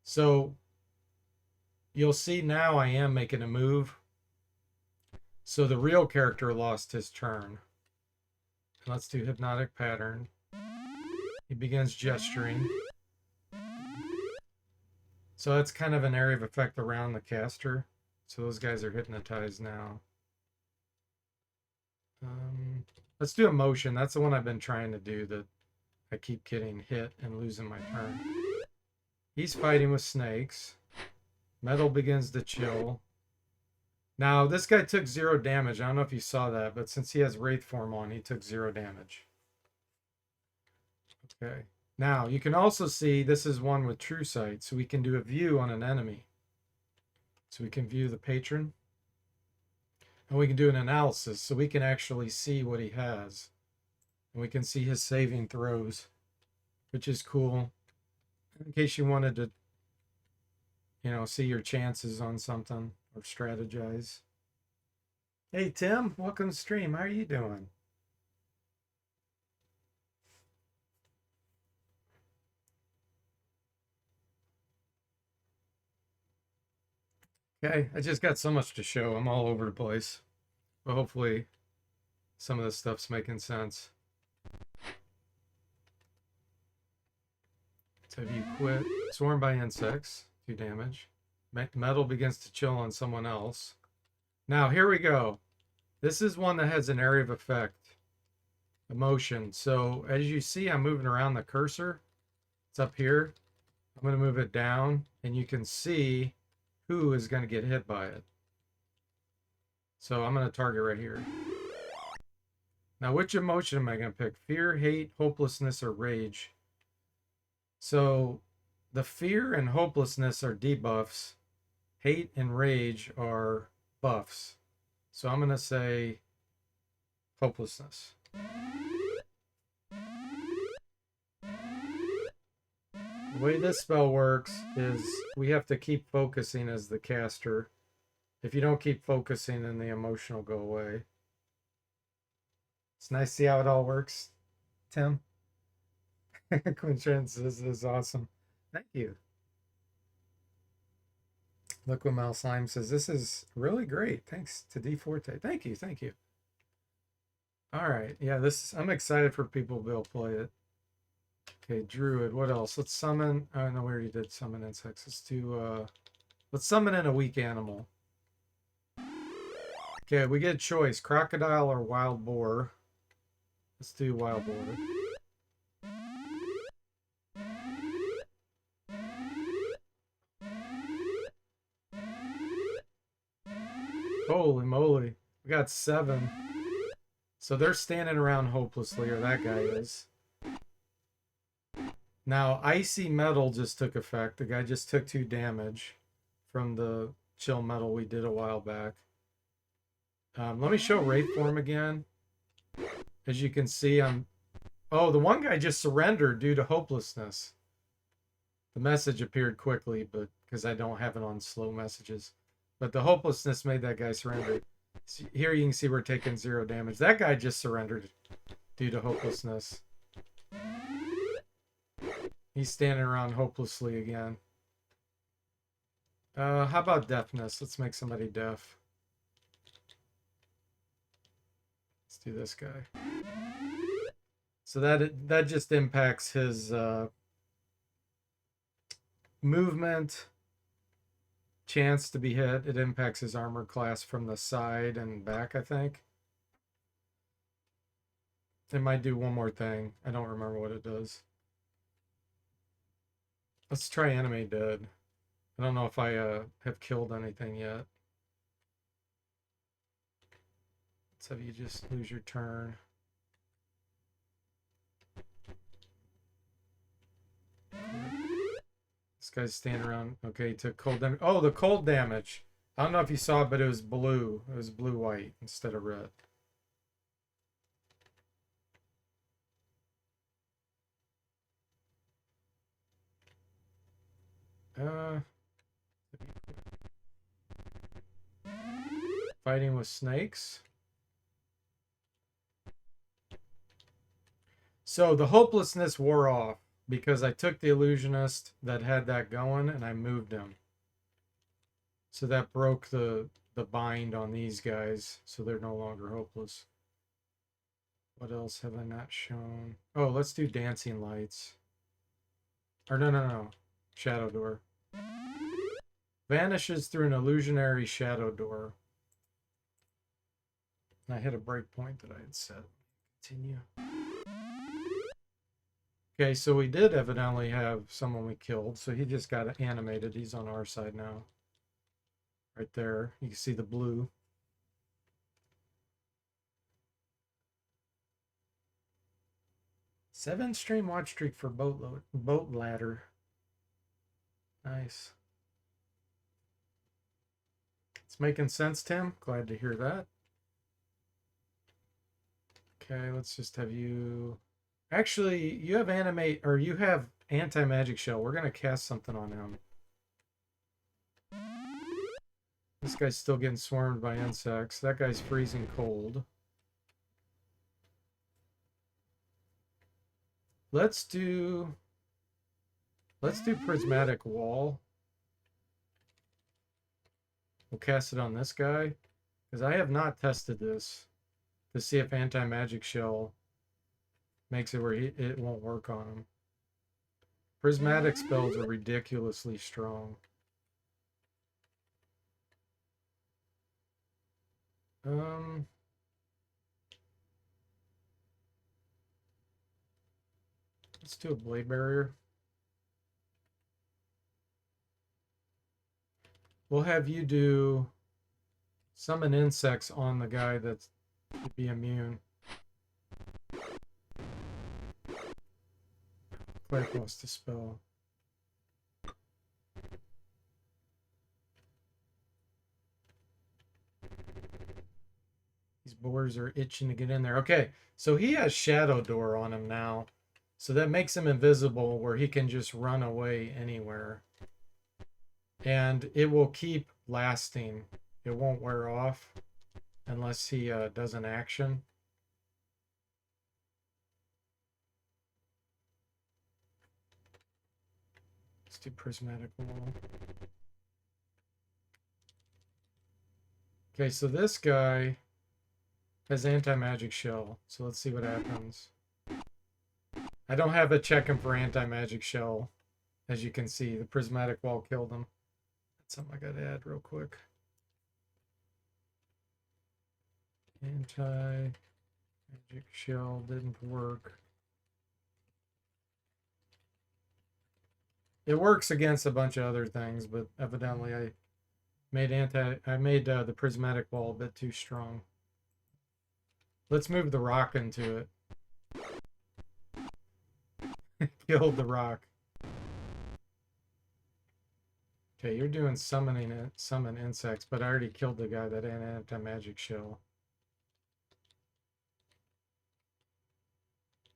So you'll see now I am making a move. So the real character lost his turn. Let's do hypnotic pattern. He begins gesturing. So that's kind of an area of effect around the caster. So those guys are hypnotized now. Let's do emotion. That's the one I've been trying to do that I keep getting hit and losing my turn. He's fighting with snakes. Metal begins to chill. Now, this guy took 0 damage. I don't know if you saw that, but since he has Wraith form on, he took 0 damage. Okay. Now, you can also see this is one with True Sight, so we can do a view on an enemy. So we can view the patron. And we can do an analysis, so we can actually see what he has. And we can see his saving throws, which is cool. In case you wanted to, see your chances on something or strategize. Hey, Tim, welcome to stream. How are you doing? Okay, I just got so much to show. I'm all over the place. But hopefully some of this stuff's making sense. So if you quit, swarmed by insects, 2 damage. Metal begins to chill on someone else. Now, here we go. This is one that has an area of effect. Emotion. So as you see, I'm moving around the cursor. It's up here. I'm going to move it down, and you can see who is going to get hit by it. So I'm going to target right here. Now, which emotion am I going to pick? Fear, hate, hopelessness, or rage? So the fear and hopelessness are debuffs. Hate and rage are buffs. So I'm going to say hopelessness. The way this spell works is we have to keep focusing as the caster. If you don't keep focusing, then the emotion will go away. It's nice to see how it all works, Tim. Quinchance, this is awesome. Thank you. Liquid Mouse Slime says, this is really great. Thanks to DFortae. Thank you, thank you. All right, yeah, I'm excited for people to be able to play it. Okay, Druid, what else? Let's summon, oh no, we already did summon insects. Let's summon in a weak animal. Okay, we get a choice, crocodile or wild boar. Let's do wild boar. Holy moly, we got 7. So they're standing around hopelessly, or that guy is. Now, icy metal just took effect. The guy just took 2 damage from the chill metal we did a while back. Let me show Wraith form again. As you can see, oh, the one guy just surrendered due to hopelessness. The message appeared quickly, but because I don't have it on slow messages. But the hopelessness made that guy surrender. Here you can see we're taking 0 damage. That guy just surrendered due to hopelessness. He's standing around hopelessly again. How about deafness? Let's make somebody deaf. Let's do this guy. So that just impacts his movement, chance to be hit. It impacts his armor class from the side and back, I think. It might do one more thing. I don't remember what it does. Let's try animate dead. I don't know if I have killed anything yet. Let's have you just lose your turn. This guy's standing around. Okay, he took cold damage. Oh, the cold damage. I don't know if you saw it, but it was blue. It was blue-white instead of red. Fighting with snakes. So the hopelessness wore off because I took the illusionist that had that going and I moved him. So that broke the bind on these guys, so they're no longer hopeless. What else have I not shown? Oh, let's do dancing lights. Or no. Shadow door. Vanishes through an illusionary shadow door. I hit a breakpoint that I had set. Continue. Okay, so we did evidently have someone we killed, so he just got animated. He's on our side now. right there. You can see the blue. Seven stream watch streak for boat ladder. Nice. It's making sense, Tim. Glad to hear that. Okay, let's just have you. Actually, you have animate, or you have anti-magic shell. We're gonna cast something on him. This guy's still getting swarmed by insects. That guy's freezing cold. Let's do prismatic wall. We'll cast it on this guy because I have not tested this to see if anti-magic shell makes it where it won't work on him. Prismatic spells are ridiculously strong. Let's do a blade barrier. We'll have you do summon insects on the guy that's to be immune. Player cost to spell. These boars are itching to get in there. Okay, so he has Shadow Door on him now. So that makes him invisible where he can just run away anywhere. And it will keep lasting. It won't wear off unless he does an action. Let's do prismatic wall. Okay, so this guy has anti-magic shell. So let's see what happens. I don't have a check him for anti-magic shell. As you can see, the prismatic wall killed him. That's something I gotta add real quick. Anti-magic shell didn't work. It works against a bunch of other things, but evidently I made the prismatic wall a bit too strong. Let's move the rock into it. Killed the rock. Okay, you're doing summon insects, but I already killed the guy that had anti-magic shell.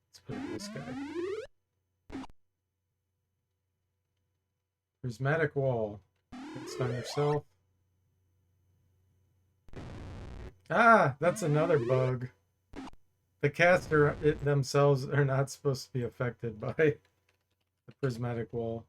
Let's put it this guy. Prismatic wall. Stun yourself. Ah, that's another bug. The caster themselves are not supposed to be affected by the prismatic wall.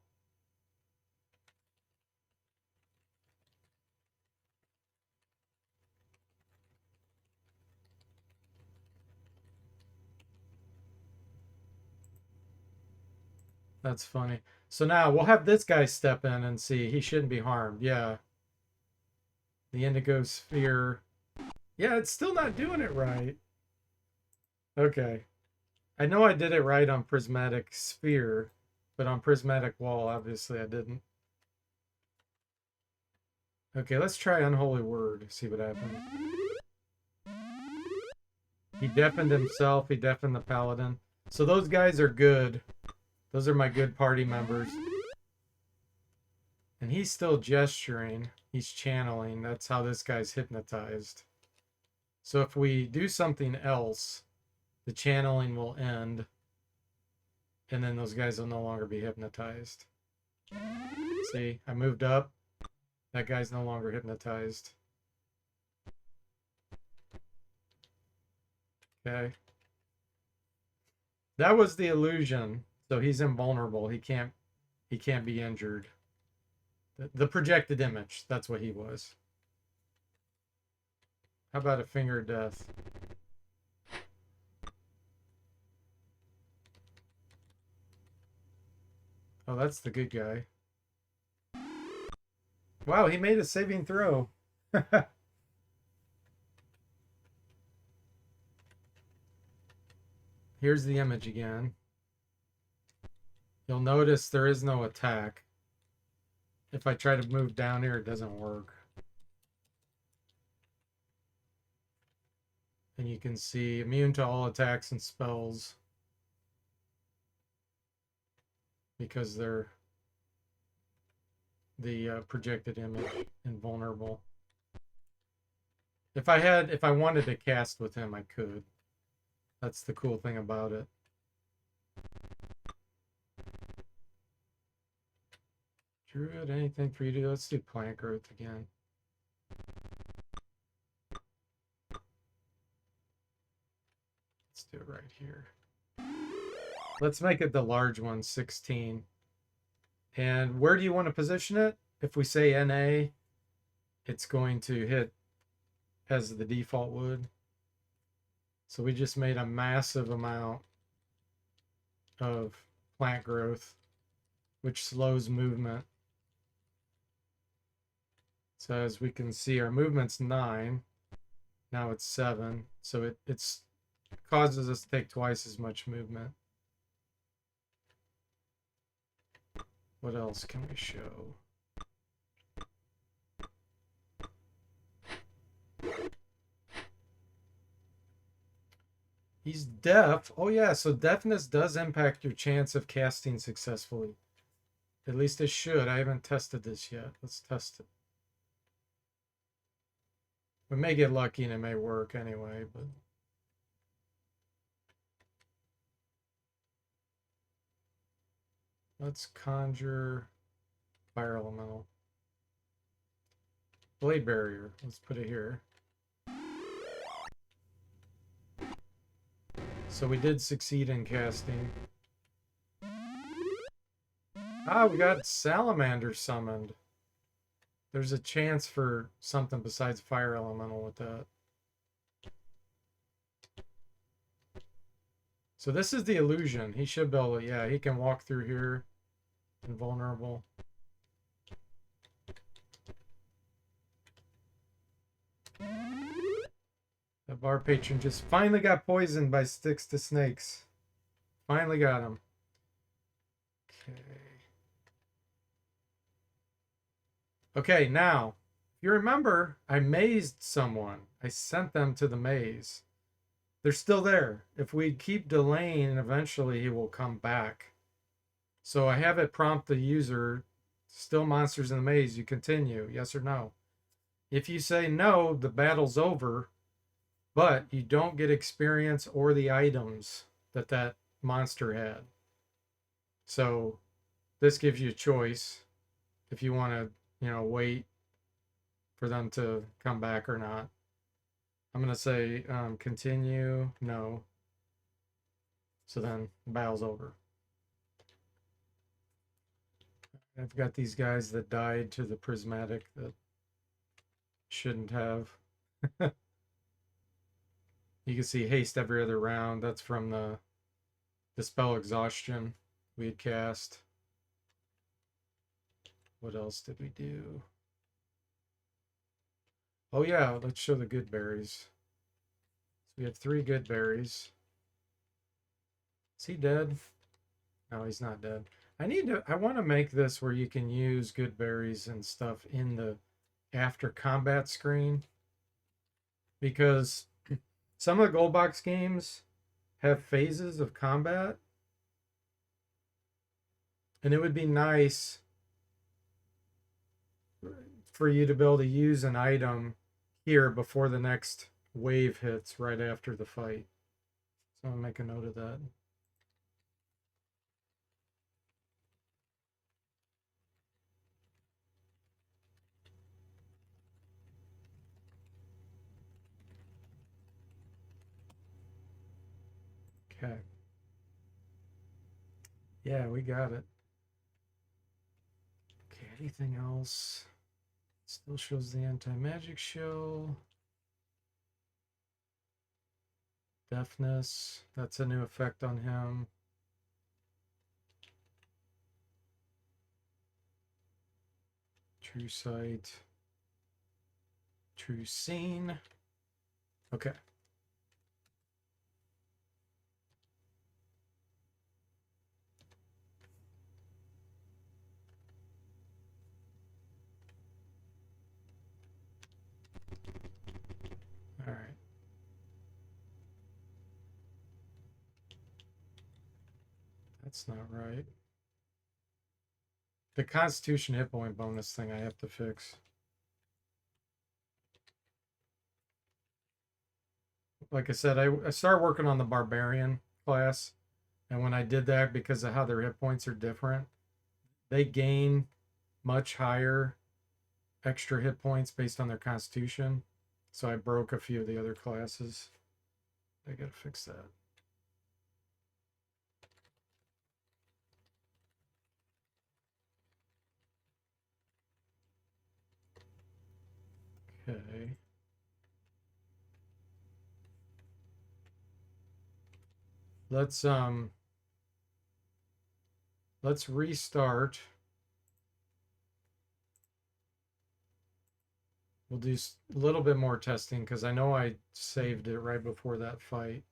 That's funny. So now we'll have this guy step in and see. He shouldn't be harmed. Yeah. The indigo sphere. Yeah, it's still not doing it right. Okay. I know I did it right on prismatic sphere, but on prismatic wall, obviously I didn't. Okay, let's try unholy word. See what happens. He deafened himself. He deafened the paladin. So those guys are good. Those are my good party members. And he's still gesturing. He's channeling. That's how this guy's hypnotized. So if we do something else, the channeling will end. And then those guys will no longer be hypnotized. See, I moved up. That guy's no longer hypnotized. Okay. That was the illusion. So he's invulnerable. He can't be injured. The projected image, that's what he was. How about a finger of death? Oh, that's the good guy. Wow, he made a saving throw. Here's the image again. You'll notice there is no attack. If I try to move down here, it doesn't work. And you can see immune to all attacks and spells because they're the projected image, invulnerable. If I wanted to cast with him, I could. That's the cool thing about it. Druid, anything for you to do? Let's do plant growth again. Let's do it right here. Let's make it the large one, 16. And where do you want to position it? If we say NA, it's going to hit as the default would. So we just made a massive amount of plant growth, which slows movement. So as we can see, our movement's 9. Now it's 7. So it causes us to take twice as much movement. What else can we show? He's deaf. Oh yeah, so deafness does impact your chance of casting successfully. At least it should. I haven't tested this yet. Let's test it. We may get lucky and it may work anyway, but let's conjure fire elemental. Blade barrier. Let's put it here. So we did succeed in casting. Ah, we got salamander summoned. There's a chance for something besides fire elemental with that. So this is the illusion. He should be able to, yeah, he can walk through here. Invulnerable. The bar patron just finally got poisoned by sticks to snakes. Finally got him. Okay. Okay, now, if you remember, I mazed someone. I sent them to the maze. They're still there. If we keep delaying, eventually he will come back. So I have it prompt the user, still monsters in the maze, you continue, yes or no. If you say no, the battle's over, but you don't get experience or the items that that monster had. So this gives you a choice if you want to, wait for them to come back or not. I'm going to say continue, no. So then the battle's over. I've got these guys that died to the prismatic that shouldn't have. You can see haste every other round. That's from the spell exhaustion we had cast. What else did we do? Oh yeah, let's show the good berries. So we have 3 good berries. Is he dead? No, he's not dead. I want to make this where you can use good berries and stuff in the after combat screen, because some of the Goldbox games have phases of combat, and it would be nice for you to be able to use an item here before the next wave hits right after the fight. So I'm gonna make a note of that. Okay. Yeah, we got it. Okay, anything else? Still shows the anti-magic show. Deafness, that's a new effect on him. True sight. True seen. Okay. All right. That's not right. The Constitution hit point bonus thing I have to fix. Like I said, I started working on the Barbarian class. And when I did that, because of how their hit points are different, they gain much higher extra hit points based on their Constitution. So I broke a few of the other classes. I gotta fix that. Okay. Let's restart. We'll do a little bit more testing because I know I saved it right before that fight.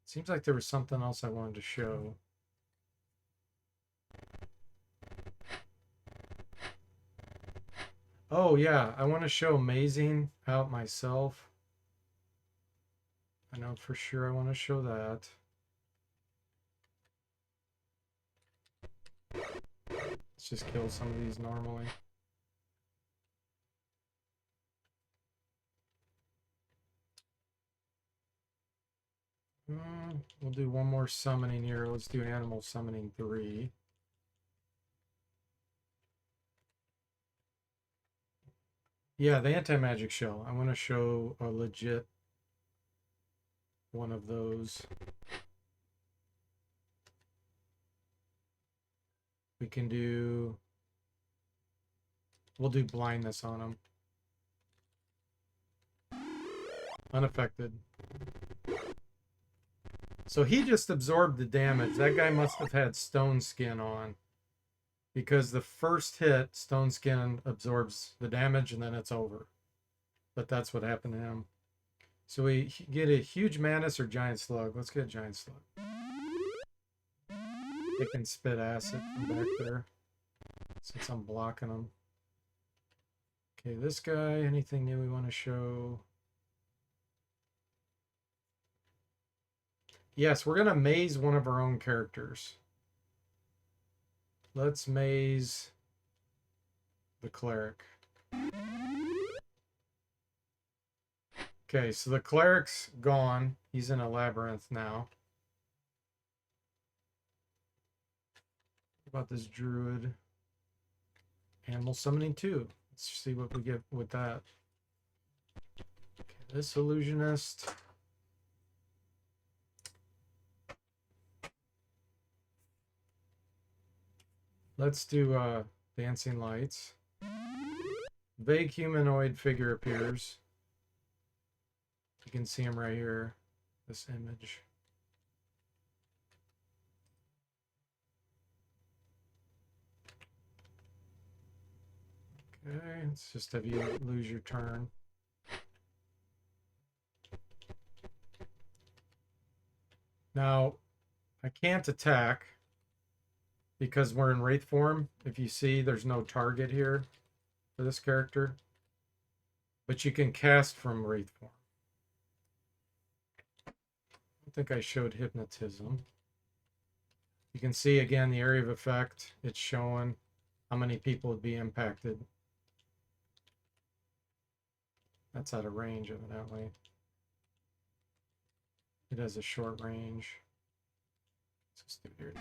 Seems like there was something else I wanted to show. Oh yeah, I want to show Amazing out myself. I know for sure I want to show that. Let's just kill some of these normally. We'll do one more summoning here. Let's do Animal Summoning 3. Yeah, the anti-magic shell. I want to show a legit one of those. We can do... We'll do blindness on him. Unaffected. So he just absorbed the damage. That guy must have had Stone Skin on. Because the first hit, Stone Skin absorbs the damage and then it's over. But that's what happened to him. So we get a huge Mantis or Giant Slug. Let's get Giant Slug. They can spit acid from back there. Since I'm blocking them. Okay, this guy, anything new we want to show? Yes, we're going to maze one of our own characters. Let's maze the cleric. Okay, so the cleric's gone. He's in a labyrinth now. What about this druid? Animal Summoning 2. Let's see what we get with that. Okay, this illusionist. Let's do dancing lights. Vague humanoid figure appears. You can see him right here. This image. Okay, let's just have you lose your turn. Now, I can't attack because we're in Wraith form. If you see, there's no target here for this character. But you can cast from Wraith form. I think I showed Hypnotism. You can see, again, the area of effect. It's showing how many people would be impacted. That's out of range, evidently. It has a short range. Let's just do here.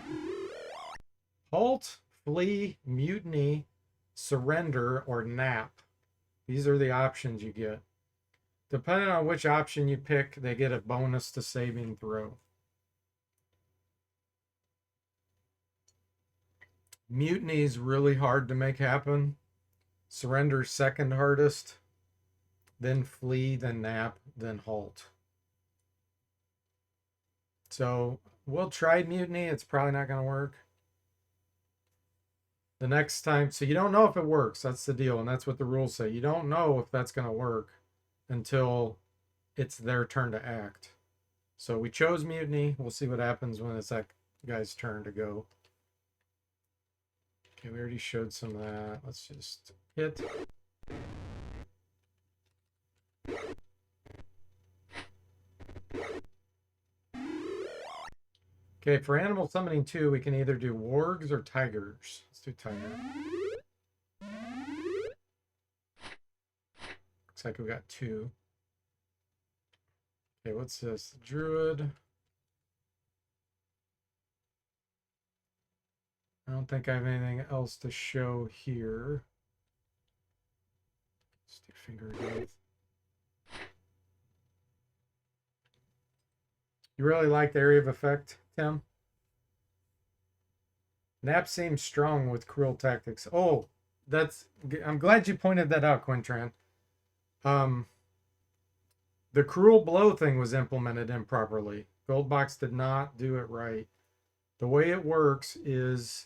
Halt, flee, mutiny, surrender, or nap. These are the options you get. Depending on which option you pick, they get a bonus to saving throw. Mutiny is really hard to make happen. Surrender second hardest. Then flee, then nap, then halt. So we'll try mutiny. It's probably not going to work. The next time, so you don't know if it works. That's the deal, and that's what the rules say. You don't know if that's going to work until it's their turn to act. So we chose mutiny. We'll see what happens when it's that guy's turn to go. Okay, we already showed some of that. Let's just hit. Okay, for animal summoning 2, we can either do wargs or tigers. Let's do tiger. Looks like we got 2. Okay, what's this? Druid. I don't think I have anything else to show here. Let's do finger growth. You really like the area of effect, Tim? Nap seems strong with cruel tactics. Oh, I'm glad you pointed that out, Quintran. The cruel blow thing was implemented improperly. Goldbox did not do it right. The way it works is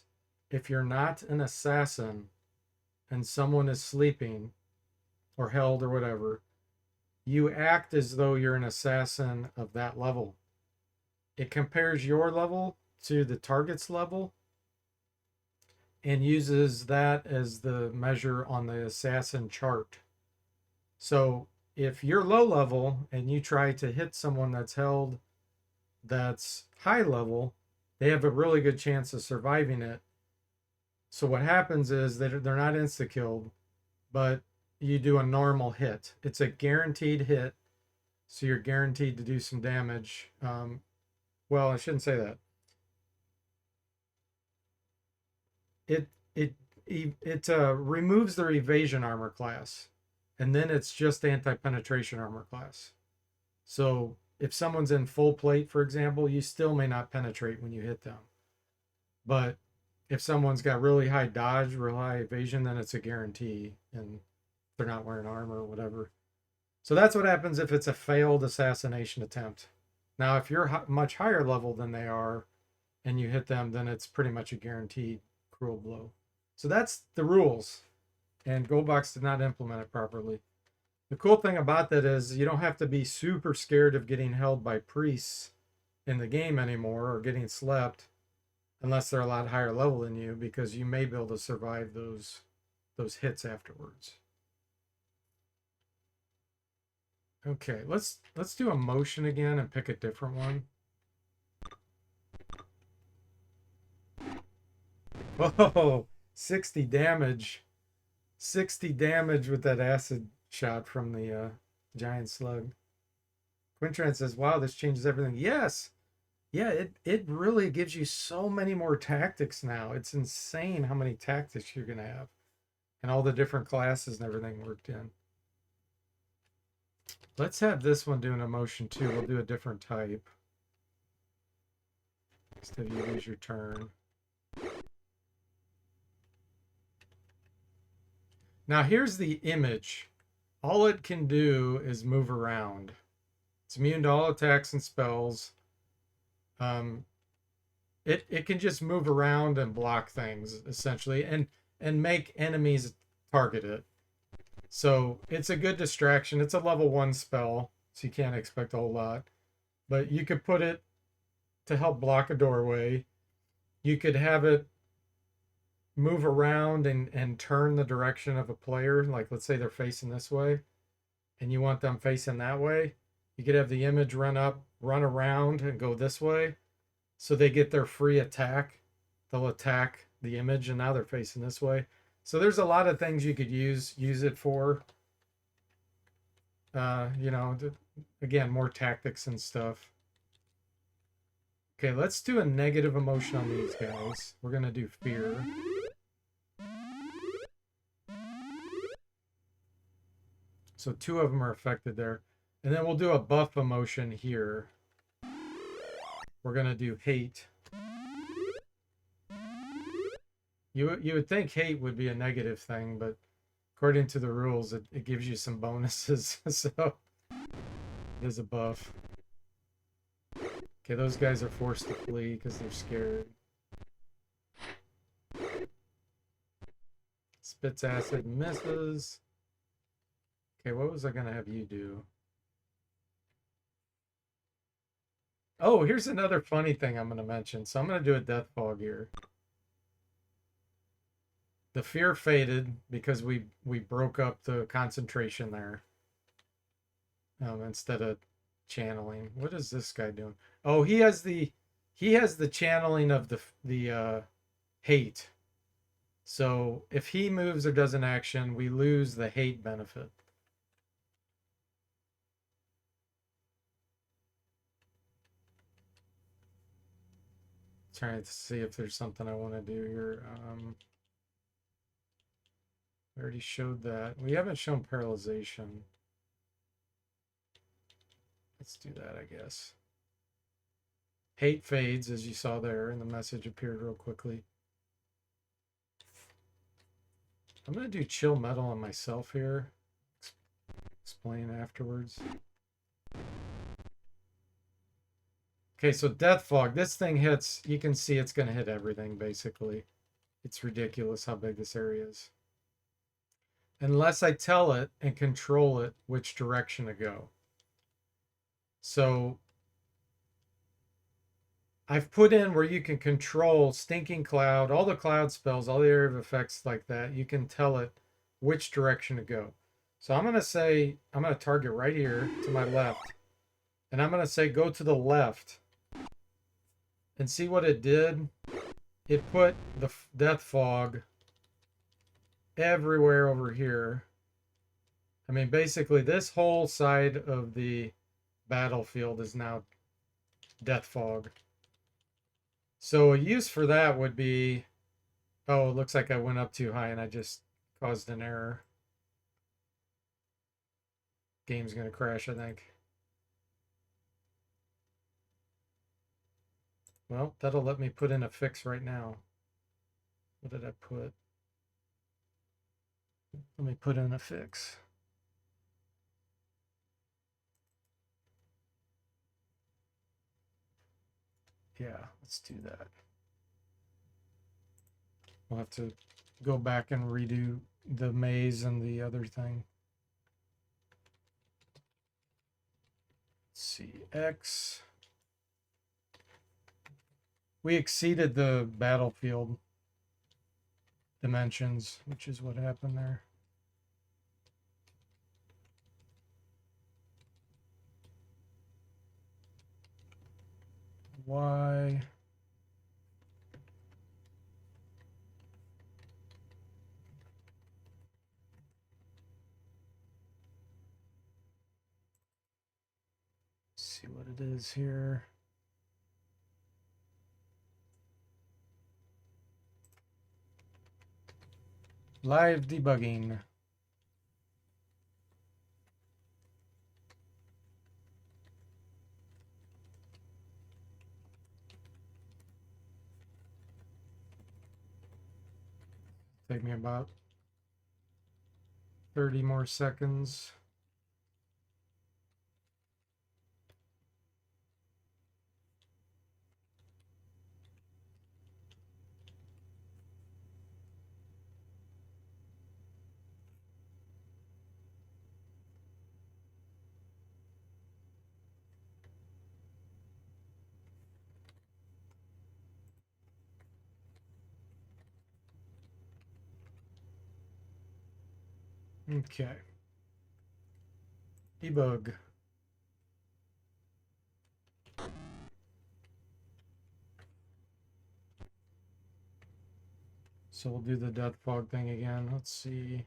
if you're not an assassin and someone is sleeping or held or whatever, you act as though you're an assassin of that level. It compares your level to the target's level and uses that as the measure on the assassin chart. So if you're low level and you try to hit someone that's held that's high level, they have a really good chance of surviving it. So what happens is they're not insta-killed, but you do a normal hit. It's a guaranteed hit, so you're guaranteed to do some damage. Well, I shouldn't say that. It removes their evasion armor class, and then it's just anti-penetration armor class. So if someone's in full plate, for example, you still may not penetrate when you hit them. But if someone's got really high dodge, real high evasion, then it's a guarantee, and they're not wearing armor or whatever. So that's what happens if it's a failed assassination attempt. Now, if you're much higher level than they are and you hit them, then it's pretty much a guaranteed cruel blow. So that's the rules, and Goldbox did not implement it properly. The cool thing about that is you don't have to be super scared of getting held by priests in the game anymore or getting slept unless they're a lot higher level than you, because you may be able to survive those hits afterwards. Okay, let's do a motion again and pick a different one. Whoa, 60 damage. 60 damage with that acid shot from the giant slug. Quintran says, wow, this changes everything. Yes. Yeah, it really gives you so many more tactics now. It's insane how many tactics you're going to have. And all the different classes and everything worked in. Let's have this one do an emotion too. We'll do a different type. Instead of you lose your turn. Now here's the image. All it can do is move around. It's immune to all attacks and spells. It can just move around and block things essentially, and make enemies target it. So it's a good distraction. It's a level 1 spell, so you can't expect a whole lot. But you could put it to help block a doorway. You could have it move around and turn the direction of a player. Like let's say they're facing this way and you want them facing that way. You could have the image run around and go this way. So they get their free attack. They'll attack the image and now they're facing this way. So there's a lot of things you could use it for. Again, more tactics and stuff. Okay, let's do a negative emotion on these guys. We're going to do fear. So 2 of them are affected there. And then we'll do a buff emotion here. We're going to do hate. You would think hate would be a negative thing, but according to the rules, it gives you some bonuses. So it is a buff. Okay, those guys are forced to flee because they're scared. Spits acid, misses. Okay, what was I going to have you do? Oh, here's another funny thing I'm going to mention. So I'm going to do a death fog here. The fear faded because we broke up the concentration there. Instead of channeling. What is this guy doing? Oh, he has the he has the channeling of the hate. So if he moves or does an action, we lose the hate benefit. Trying to see if there's something I want to do here. We already showed that. We haven't shown paralyzation. Let's do that, I guess. Hate fades, as you saw there, and the message appeared real quickly. I'm going to do chill metal on myself here. Explain afterwards. Okay, so Death Fog. This thing hits, you can see it's going to hit everything, basically. It's ridiculous how big this area is. Unless I tell it and control it which direction to go. So I've put in where you can control Stinking Cloud, all the cloud spells, all the area of effects like that. You can tell it which direction to go. So I'm going to say, I'm going to target right here to my left. And I'm going to say, go to the left. And see what it did? It put the Death Fog everywhere over here. I mean, basically, this whole side of the battlefield is now Death Fog. So a use for that would be, oh, it looks like I went up too high and I just caused an error. Game's going to crash, I think. Well, that'll let me put in a fix right now. What did I put? Let me put in a fix. Yeah, let's do that. We'll have to go back and redo the maze and the other thing. Let's see, X. We exceeded the battlefield dimensions, which is what happened there. Y. Let's see what it is here. Live debugging. Take me about 30 more seconds. Okay. Debug. So we'll do the Death Fog thing again. Let's see.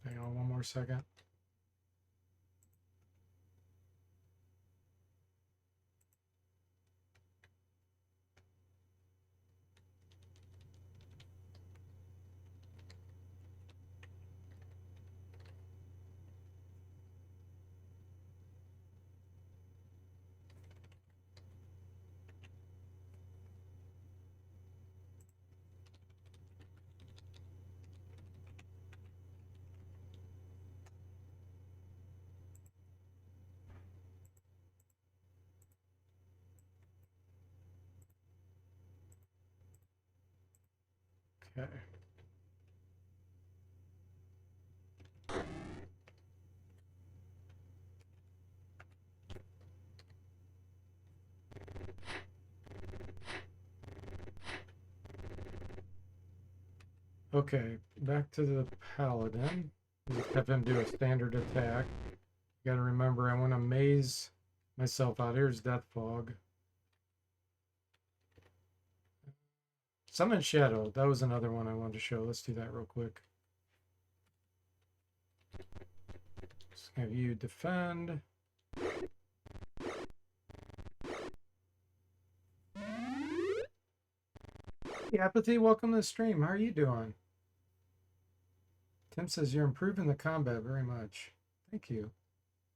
Hang on one more second. Okay. Okay, back to the paladin. Just have him do a standard attack. Gotta remember, I want to maze myself out. Here's Death Fog. Summon Shadow. That was another one I wanted to show. Let's do that real quick. Just have you defend. Hey, Apathy, welcome to the stream. How are you doing? Tim says you're improving the combat very much. Thank you.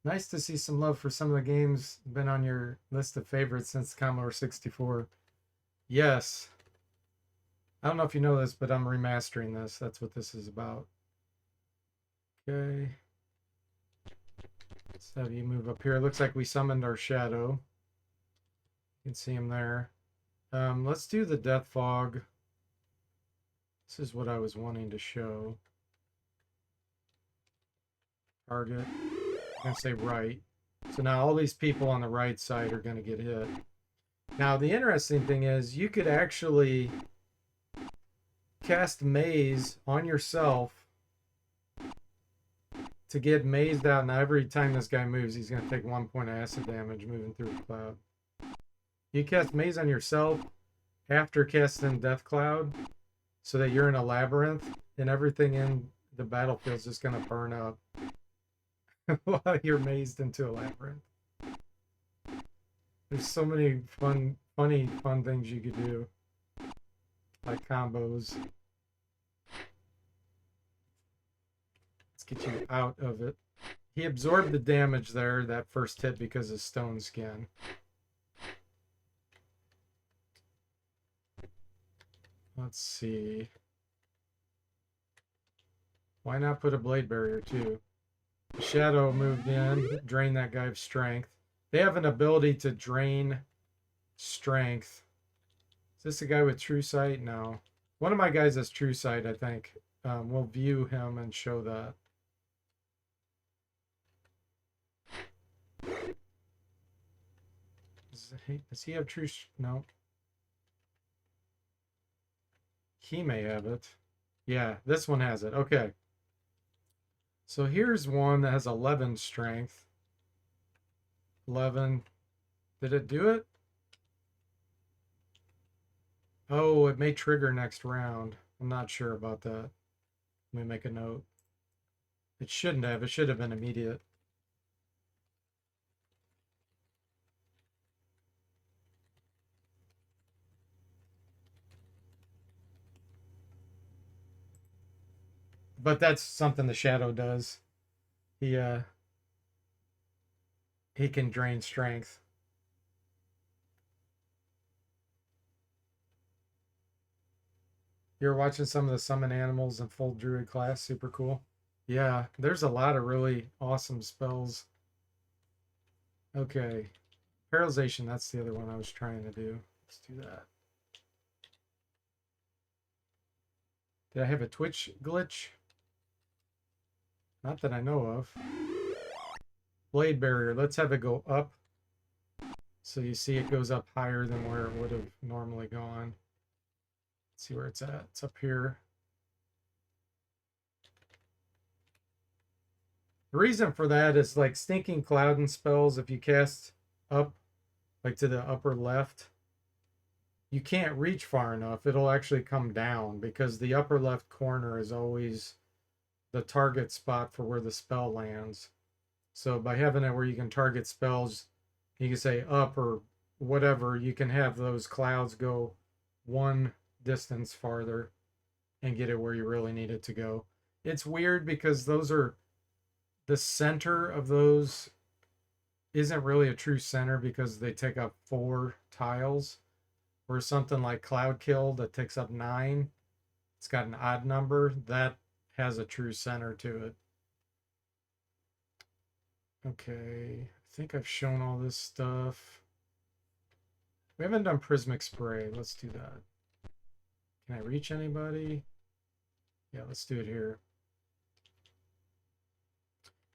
Nice to see some love for some of the games been on your list of favorites since Commodore 64. Yes. I don't know if you know this, but I'm remastering this. That's what this is about. Okay. Let's have you move up here. It looks like we summoned our shadow. You can see him there. Let's do the Death Fog. This is what I was wanting to show. Target. I'm going to say right. So now all these people on the right side are going to get hit. Now the interesting thing is you could actually cast Maze on yourself to get mazed out. Now every time this guy moves, he's going to take 1 point of acid damage moving through the cloud. You cast Maze on yourself after casting Death Cloud so that you're in a labyrinth and everything in the battlefield is just going to burn up while you're mazed into a labyrinth. There's so many fun things you could do, like combos. Let's get you out of it. He absorbed the damage there, that first hit, because of stone skin. Let's see. Why not put a blade barrier too? The shadow moved in, drain that guy's strength. They have an ability to drain strength. Is this a guy with true sight? No. One of my guys has true sight, I think. We'll view him and show that. Does he have true? No. He may have it. Yeah, this one has it. Okay. So here's one that has 11 strength. 11. Did it do it? Oh, it may trigger next round. I'm not sure about that. Let me make a note. It shouldn't have. It should have been immediate. But that's something the shadow does. He can drain strength. You're watching some of the summon animals in full druid class. Super cool. Yeah, there's a lot of really awesome spells. Okay. Paralyzation, that's the other one I was trying to do. Let's do that. Did I have a Twitch glitch? Not that I know of. Blade barrier, let's have it go up. So you see it goes up higher than where it would have normally gone. Let's see where it's at. It's up here. The reason for that is like Stinking Cloud and spells, if you cast up, like to the upper left, you can't reach far enough. It'll actually come down because the upper left corner is always the target spot for where the spell lands. So by having it where you can target spells, you can say up or whatever, you can have those clouds go one distance farther and get it where you really need it to go. It's weird because those are the center of those isn't really a true center because they take up 4 tiles, where something like Cloud Kill that takes up 9, it's got an odd number that has a true center to it. Okay, I think I've shown all this stuff. We haven't done Prismic Spray. Let's do that. Can I reach anybody? Yeah, let's do it here.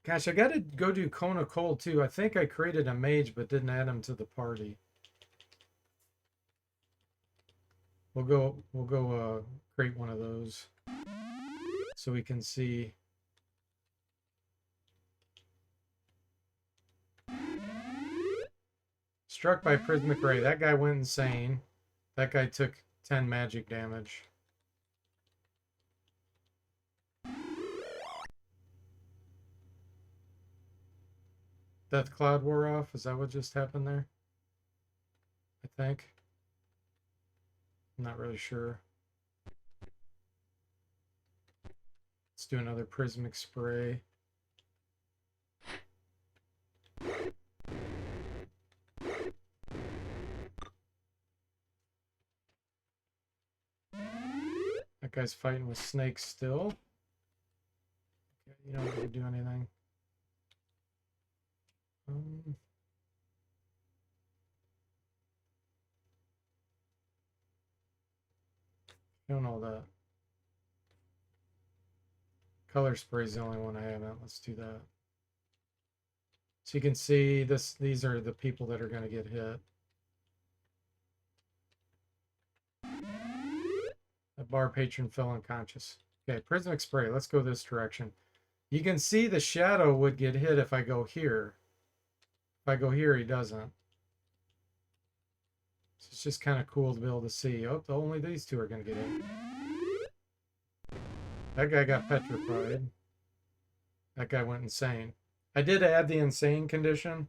Gosh, I gotta go do Kona Cold too. I think I created a mage but didn't add him to the party. We'll go create one of those so we can see. Struck by prismatic ray. That guy went insane. That guy took 10 magic damage. Death cloud wore off. Is that what just happened there? I think. I'm not really sure. Let's do another prismatic spray. That guy's fighting with snakes still. Okay, you don't need to do anything. Don't know that. Color spray is the only one I haven't. Let's do that. So you can see this. These are the people that are going to get hit. The bar patron fell unconscious. Okay, prismatic spray. Let's go this direction. You can see the shadow would get hit if I go here. If I go here, he doesn't. So it's just kind of cool to be able to see. Oh, only these two are going to get hit. That guy got petrified. That guy went insane. I did add the insane condition.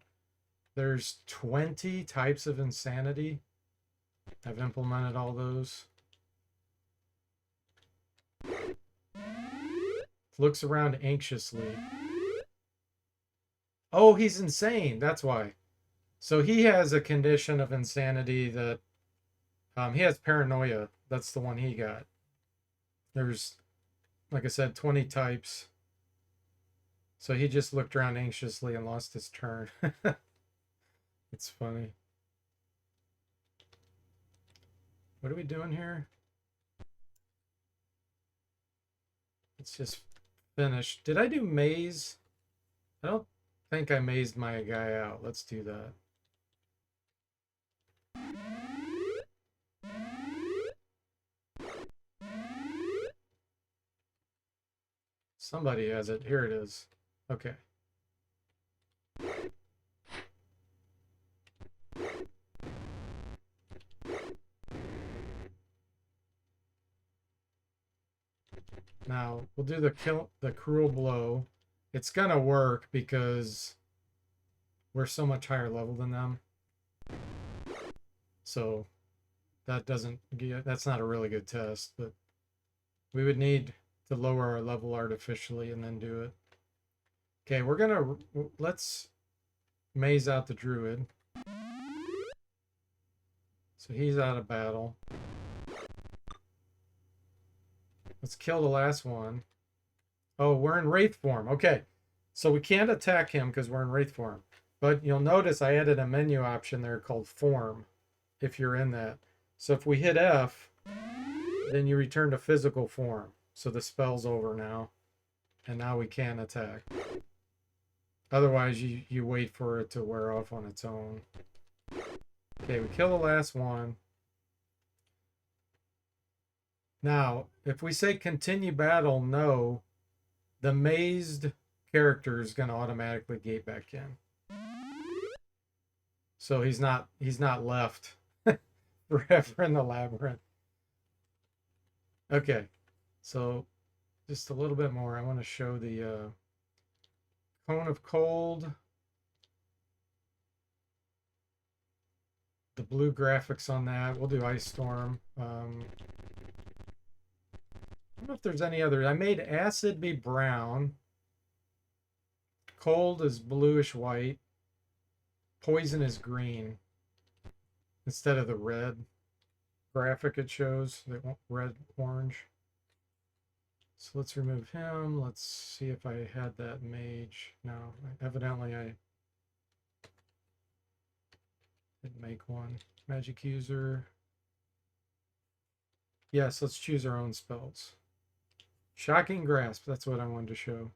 There's 20 types of insanity. I've implemented all those. Looks around anxiously. Oh, he's insane. That's why. So he has a condition of insanity that he has paranoia. That's the one he got. There's, like I said, 20 types. So he just looked around anxiously and lost his turn. It's funny. What are we doing here? Let's just finish. Did I do maze? I don't think I mazed my guy out. Let's do that. Somebody has it. Here it is. Okay. Now we'll do the cruel blow. It's gonna work because we're so much higher level than them. So that doesn't get, that's not a really good test, but we would need to lower our level artificially and then do it. Okay, we're gonna, let's maze out the druid. So he's out of battle. Let's kill the last one. Oh, we're in Wraith form. Okay, so we can't attack him because we're in Wraith form. But you'll notice I added a menu option there called Form, if you're in that. So if we hit F, then you return to physical form. So the spell's over now. And now we can attack. Otherwise, you wait for it to wear off on its own. Okay, we kill the last one. Now, if we say continue battle, no, the mazed character is going to automatically gate back in. So he's not left forever in the labyrinth. Okay, so just a little bit more. I want to show the Cone of Cold. The blue graphics on that. We'll do Ice Storm. I don't know if there's any other. I made Acid be brown. Cold is bluish white. Poison is green. Instead of the red graphic it shows. The red, orange. So let's remove him. Let's see if I had that mage. No, evidently I didn't make one. Magic user. Yes, let's choose our own spells. Shocking Grasp, that's what I wanted to show.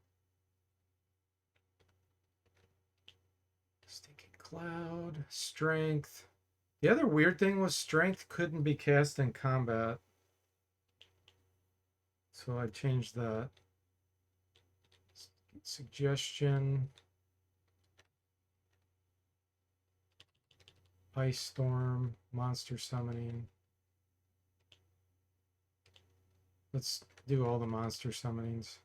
Stinking Cloud, Strength. The other weird thing was Strength couldn't be cast in combat. So I changed that. Suggestion. Ice Storm, Monster Summoning. Let's do all the monster summonings.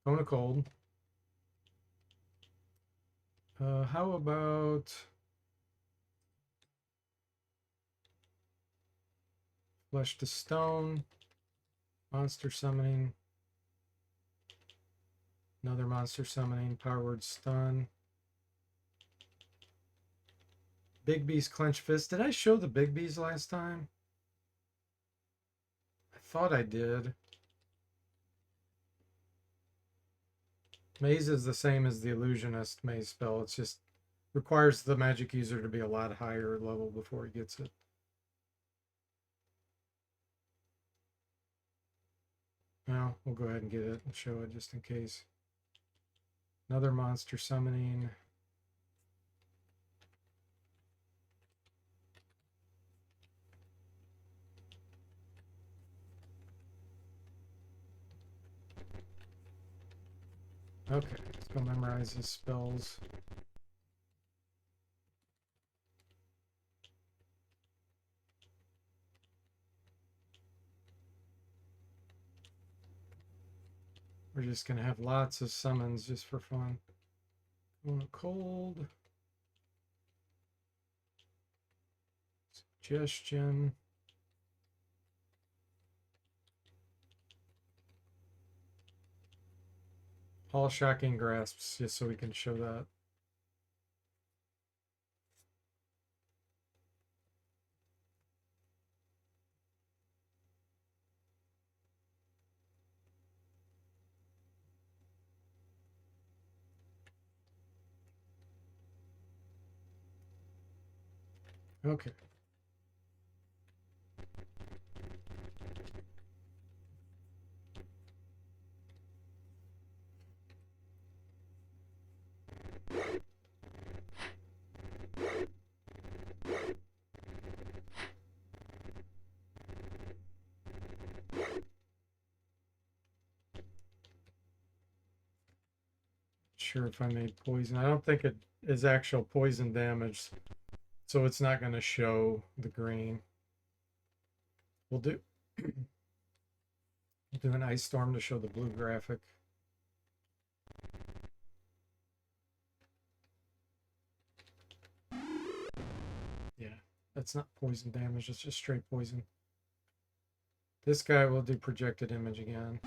Going to cold. How about Flesh to Stone, Monster Summoning, another Monster Summoning, Power Word Stun. Big B's Clench Fist. Did I show the Big B's last time? I thought I did. Maze is the same as the Illusionist Maze spell. It's just requires the magic user to be a lot higher level before he gets it. Now we'll go ahead and get it and show it just in case. Another Monster Summoning. Okay, let's go memorize his spells. We're just going to have lots of summons just for fun. Going cold. Suggestion. All Shocking Grasps, just so we can show that. Okay. Sure if I made poison. I don't think it is actual poison damage, so it's not going to show the green. We'll do an Ice Storm to show the blue graphic. Yeah, that's not poison damage, it's just straight poison. This guy will do projected image again.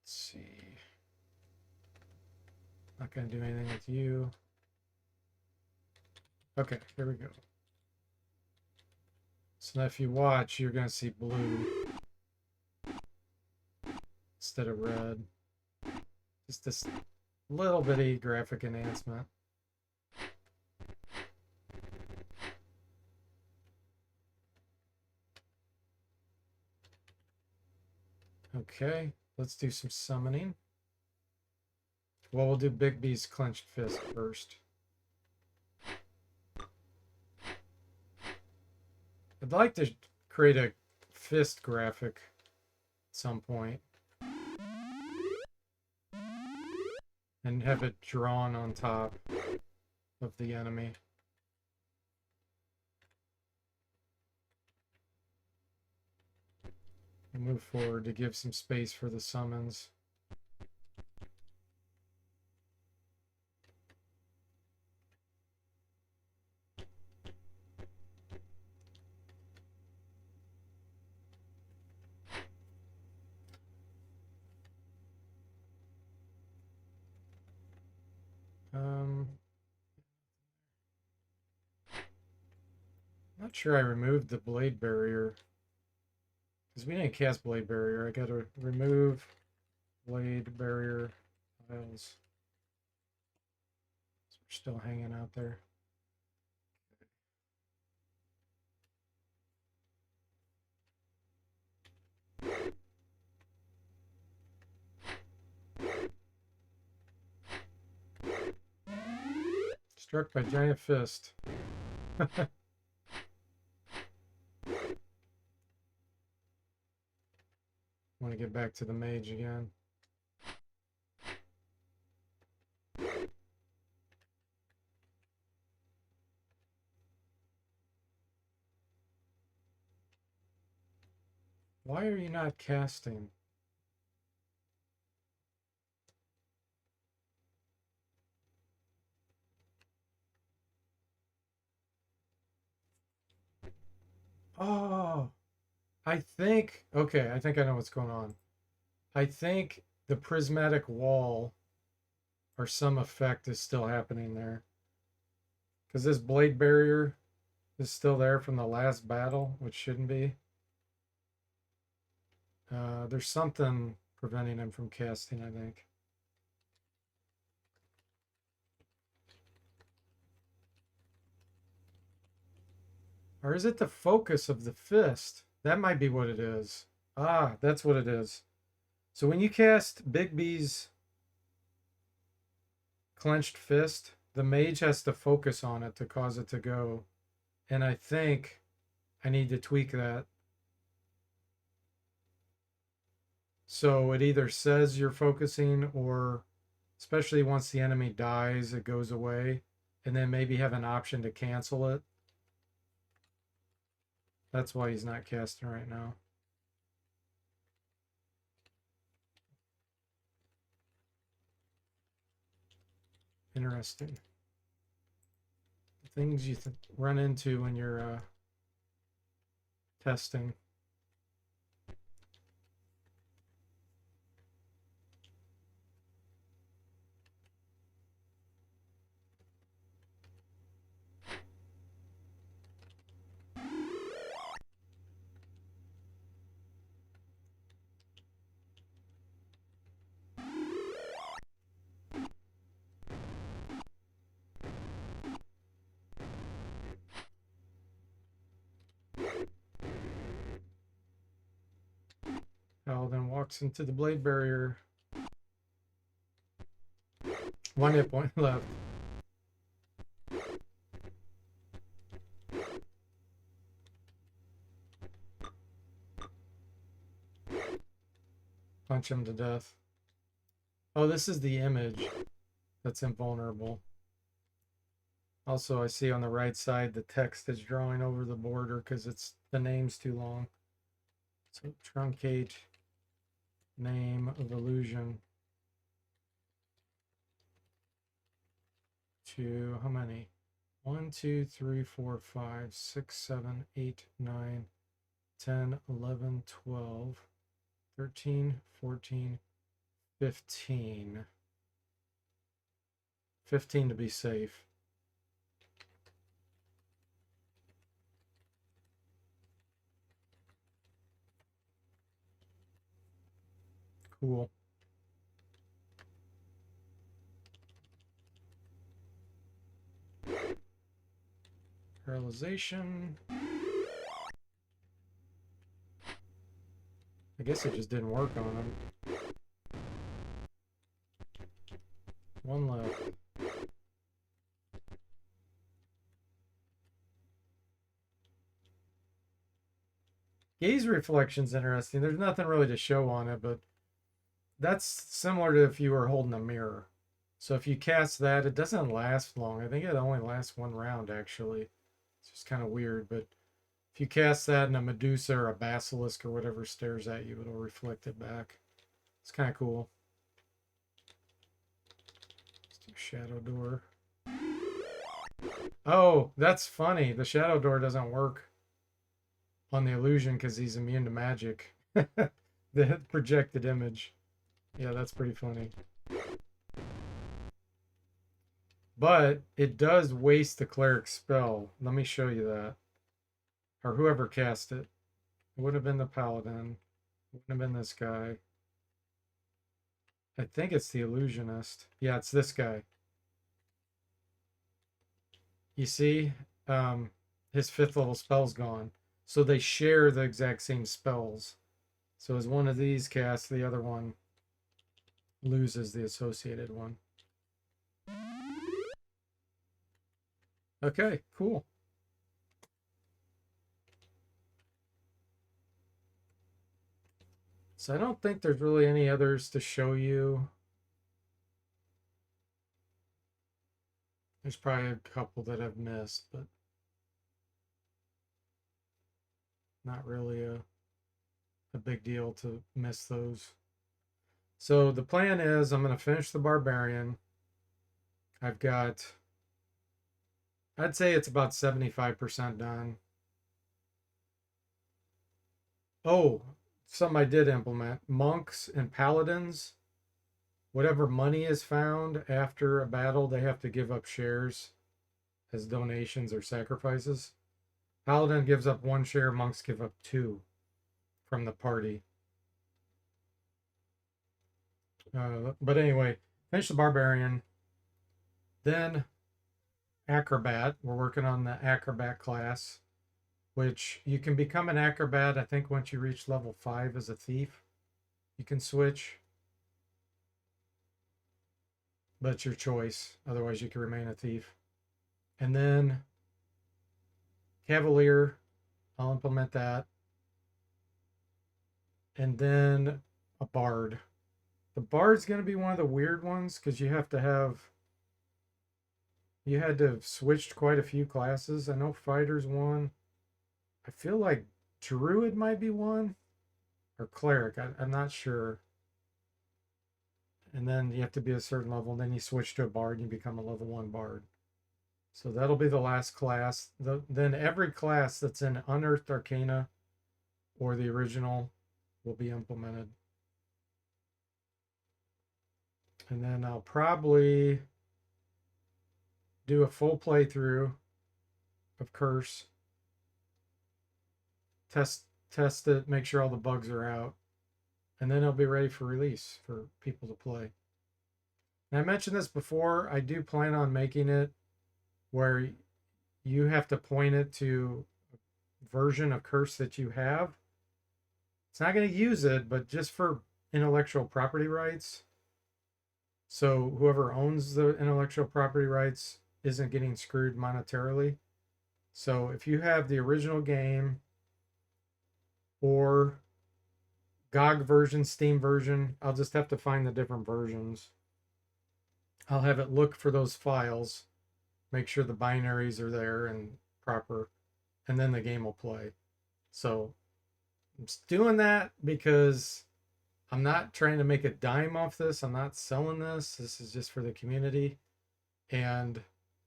Let's see. Not going to do anything with you. Okay, here we go. So now if you watch, you're going to see blue instead of red. Just this little bitty graphic enhancement. Okay, let's do some summoning. Well, we'll do Big B's Clenched Fist first. I'd like to create a fist graphic at some point and have it drawn on top of the enemy. And move forward to give some space for the summons. Not sure I removed the blade barrier because we didn't cast blade barrier. I gotta remove blade barrier tiles. So we're still hanging out there. Struck by giant fist. want to get back to the mage again. Why are you not casting? Oh, I think, okay, I think I know what's going on. I think the prismatic wall or some effect is still happening there. Because this blade barrier is still there from the last battle, which shouldn't be. There's something preventing him from casting, I think. Or is it the focus of the fist? That might be what it is. Ah, that's what it is. So when you cast Big B's clenched fist, the mage has to focus on it to cause it to go. And I think I need to tweak that. So it either says you're focusing, or especially once the enemy dies, it goes away. And then maybe have an option to cancel it. That's why he's not casting right now. Interesting. Things you run into when you're testing. Al then walks into the blade barrier. 1 hit point left. Punch him to death. Oh, this is the image that's invulnerable. Also, I see on the right side the text is drawing over the border because it's the name's too long. So truncate name of illusion to how many? 1, 2, 3, 4, 5, 6, 7, 8, 9, 10, 11, 12, 13, 14, 15. 15 to be safe. Cool. Paralyzation. I guess it just didn't work on him. 1 left. Gaze reflection's interesting. There's nothing really to show on it, but that's similar to if you were holding a mirror. So if you cast that, it doesn't last long. I think it only lasts 1 round, actually. It's just kind of weird, but if you cast that and a Medusa or a Basilisk or whatever stares at you, it'll reflect it back. It's kind of cool. Let's do Shadow Door. Oh, that's funny. The Shadow Door doesn't work on the illusion because he's immune to magic. The projected image. Yeah, that's pretty funny. But it does waste the cleric spell. Let me show you that. Or whoever cast it. It would have been the paladin. It wouldn't have been this guy. I think it's the illusionist. Yeah, it's this guy. You see, his 5th level spell's gone. So they share the exact same spells. So as one of these casts, the other one loses the associated one. Okay, cool. So I don't think there's really any others to show you. There's probably a couple that I've missed, but not really a big deal to miss those. So the plan is I'm going to finish the Barbarian. I've got, I'd say it's about 75% done. Oh, some I did implement. Monks and paladins, whatever money is found after a battle, they have to give up shares as donations or sacrifices. Paladin gives up 1 share, monks give up 2 from the party. But anyway, finish the Barbarian. Then Acrobat. We're working on the Acrobat class, which you can become an Acrobat, I think, once you reach level 5 as a thief. You can switch, but it's your choice. Otherwise, you can remain a thief. And then Cavalier, I'll implement that. And then a Bard. The Bard's going to be one of the weird ones because you had to have switched quite a few classes. I know Fighter's one. I feel like Druid might be one, or Cleric. I'm not sure. And then you have to be a certain level, and then you switch to a Bard and you become a level 1 Bard. So that'll be the last class. Then every class that's in Unearthed Arcana or the original will be implemented. And then I'll probably do a full playthrough of Curse. Test it, make sure all the bugs are out, and then it'll be ready for release for people to play. And I mentioned this before, I do plan on making it where you have to point it to a version of Curse that you have. It's not going to use it, but just for intellectual property rights. So whoever owns the intellectual property rights isn't getting screwed monetarily. So if you have the original game or GOG version, Steam version, I'll just have to find the different versions. I'll have it look for those files, make sure the binaries are there and proper, and then the game will play. So I'm just doing that because I'm not trying to make a dime off this. I'm not selling this. This is just for the community. And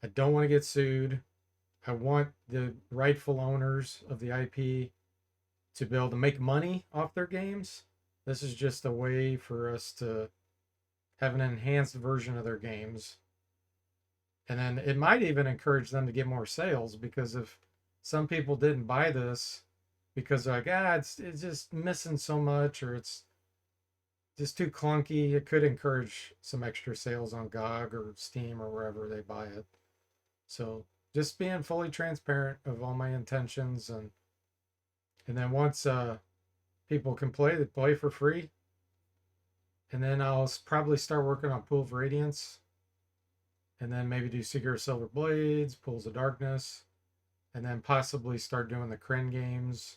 I don't want to get sued. I want the rightful owners of the IP to be able to make money off their games. This is just a way for us to have an enhanced version of their games. And then it might even encourage them to get more sales, because if some people didn't buy this because they're like, it's just missing so much, or it's just too clunky, it could encourage some extra sales on GOG or Steam or wherever they buy it. So just being fully transparent of all my intentions, and then once people can play, they play for free. And then I'll probably start working on Pool of Radiance, and then maybe do Seeker of Silver Blades, Pools of Darkness, and then possibly start doing the Kryn games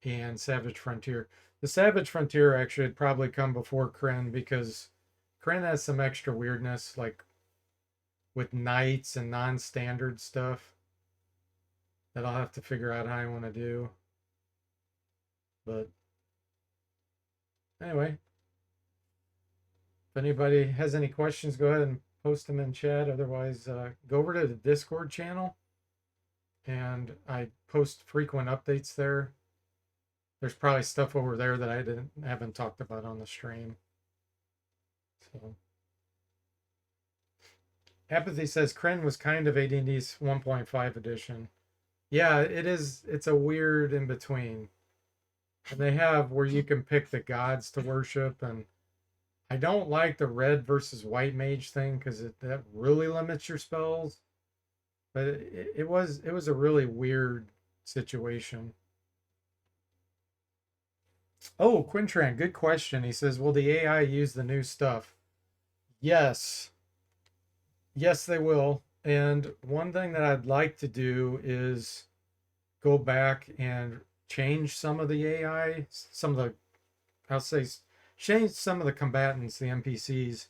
and Savage Frontier. The Savage Frontier actually would probably come before Kryn, because Kryn has some extra weirdness, like with knights and non-standard stuff that I'll have to figure out how I want to do. But anyway, if anybody has any questions, go ahead and post them in chat. Otherwise, go over to the Discord channel, and I post frequent updates there. There's probably stuff over there that I haven't talked about on the stream. So Apathy says Kryn was kind of AD&D's 1.5 edition. Yeah, it is. It's a weird in between. And they have where you can pick the gods to worship, and I don't like the red versus white mage thing because that really limits your spells. But it was a really weird situation. Oh, Quintran, good question. He says, will the AI use the new stuff? Yes. Yes, they will. And one thing that I'd like to do is go back and change some of the AI, some of the I'll say change some of the combatants, the NPCs,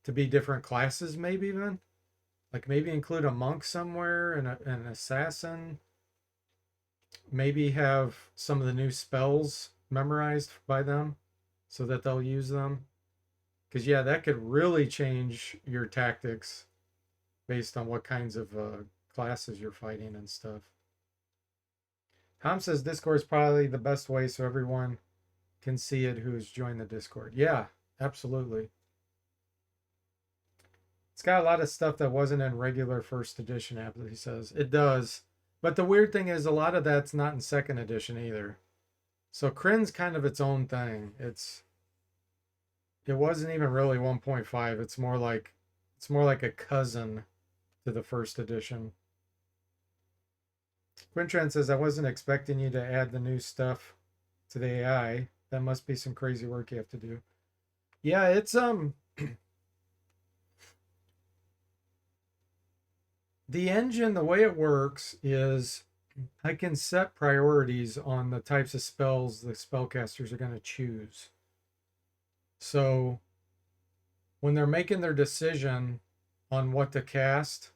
to be different classes, maybe even. Like maybe include a monk somewhere and an assassin. Maybe have some of the new spells memorized by them so that they'll use them. Because, yeah, that could really change your tactics based on what kinds of classes you're fighting and stuff. Tom says Discord is probably the best way so everyone can see it who's joined the Discord. Yeah, absolutely. It's got a lot of stuff that wasn't in regular first edition app, he says. It does. But the weird thing is a lot of that's not in second edition either. So Kryn's kind of its own thing. It wasn't even really 1.5. It's more like a cousin to the first edition. Quintran says I wasn't expecting you to add the new stuff to the AI. That must be some crazy work you have to do. Yeah, it's the engine, the way it works is I can set priorities on the types of spells the spellcasters are going to choose. So when they're making their decision on what to cast,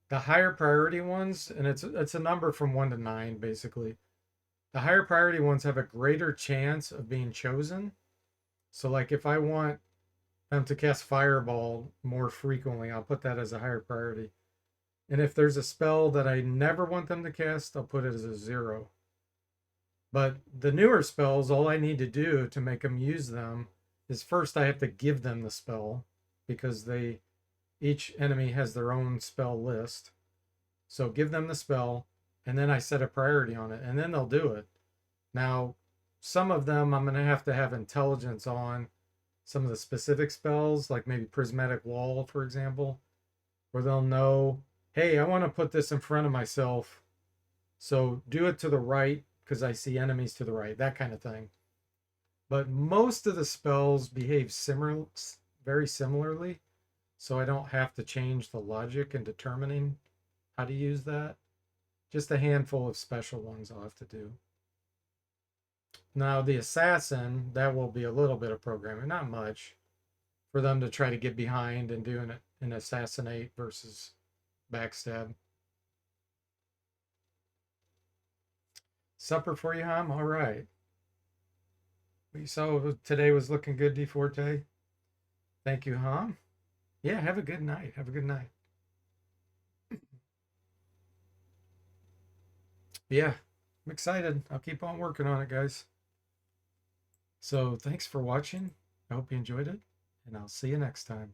the higher priority ones, and it's a number from 1 to 9 basically. The higher priority ones have a greater chance of being chosen. So like if I want them to cast Fireball more frequently, I'll put that as a higher priority. And if there's a spell that I never want them to cast, I'll put it as a 0. But the newer spells, all I need to do to make them use them is first I have to give them the spell because each enemy has their own spell list. So give them the spell, and then I set a priority on it, and then they'll do it. Now, some of them I'm going to have intelligence on, some of the specific spells, like maybe Prismatic Wall, for example, where they'll know, hey, I want to put this in front of myself, so do it to the right because I see enemies to the right, that kind of thing. But most of the spells behave very similarly, so I don't have to change the logic in determining how to use that. Just a handful of special ones I'll have to do. Now, the assassin, that will be a little bit of programming, not much, for them to try to get behind and do an assassinate versus backstab. Supper for you, Ham? All right. We saw today was looking good, DFortae. Thank you, Ham. Yeah, have a good night. Have a good night. Yeah, I'm excited. I'll keep on working on it, guys. So thanks for watching. I hope you enjoyed it, and I'll see you next time.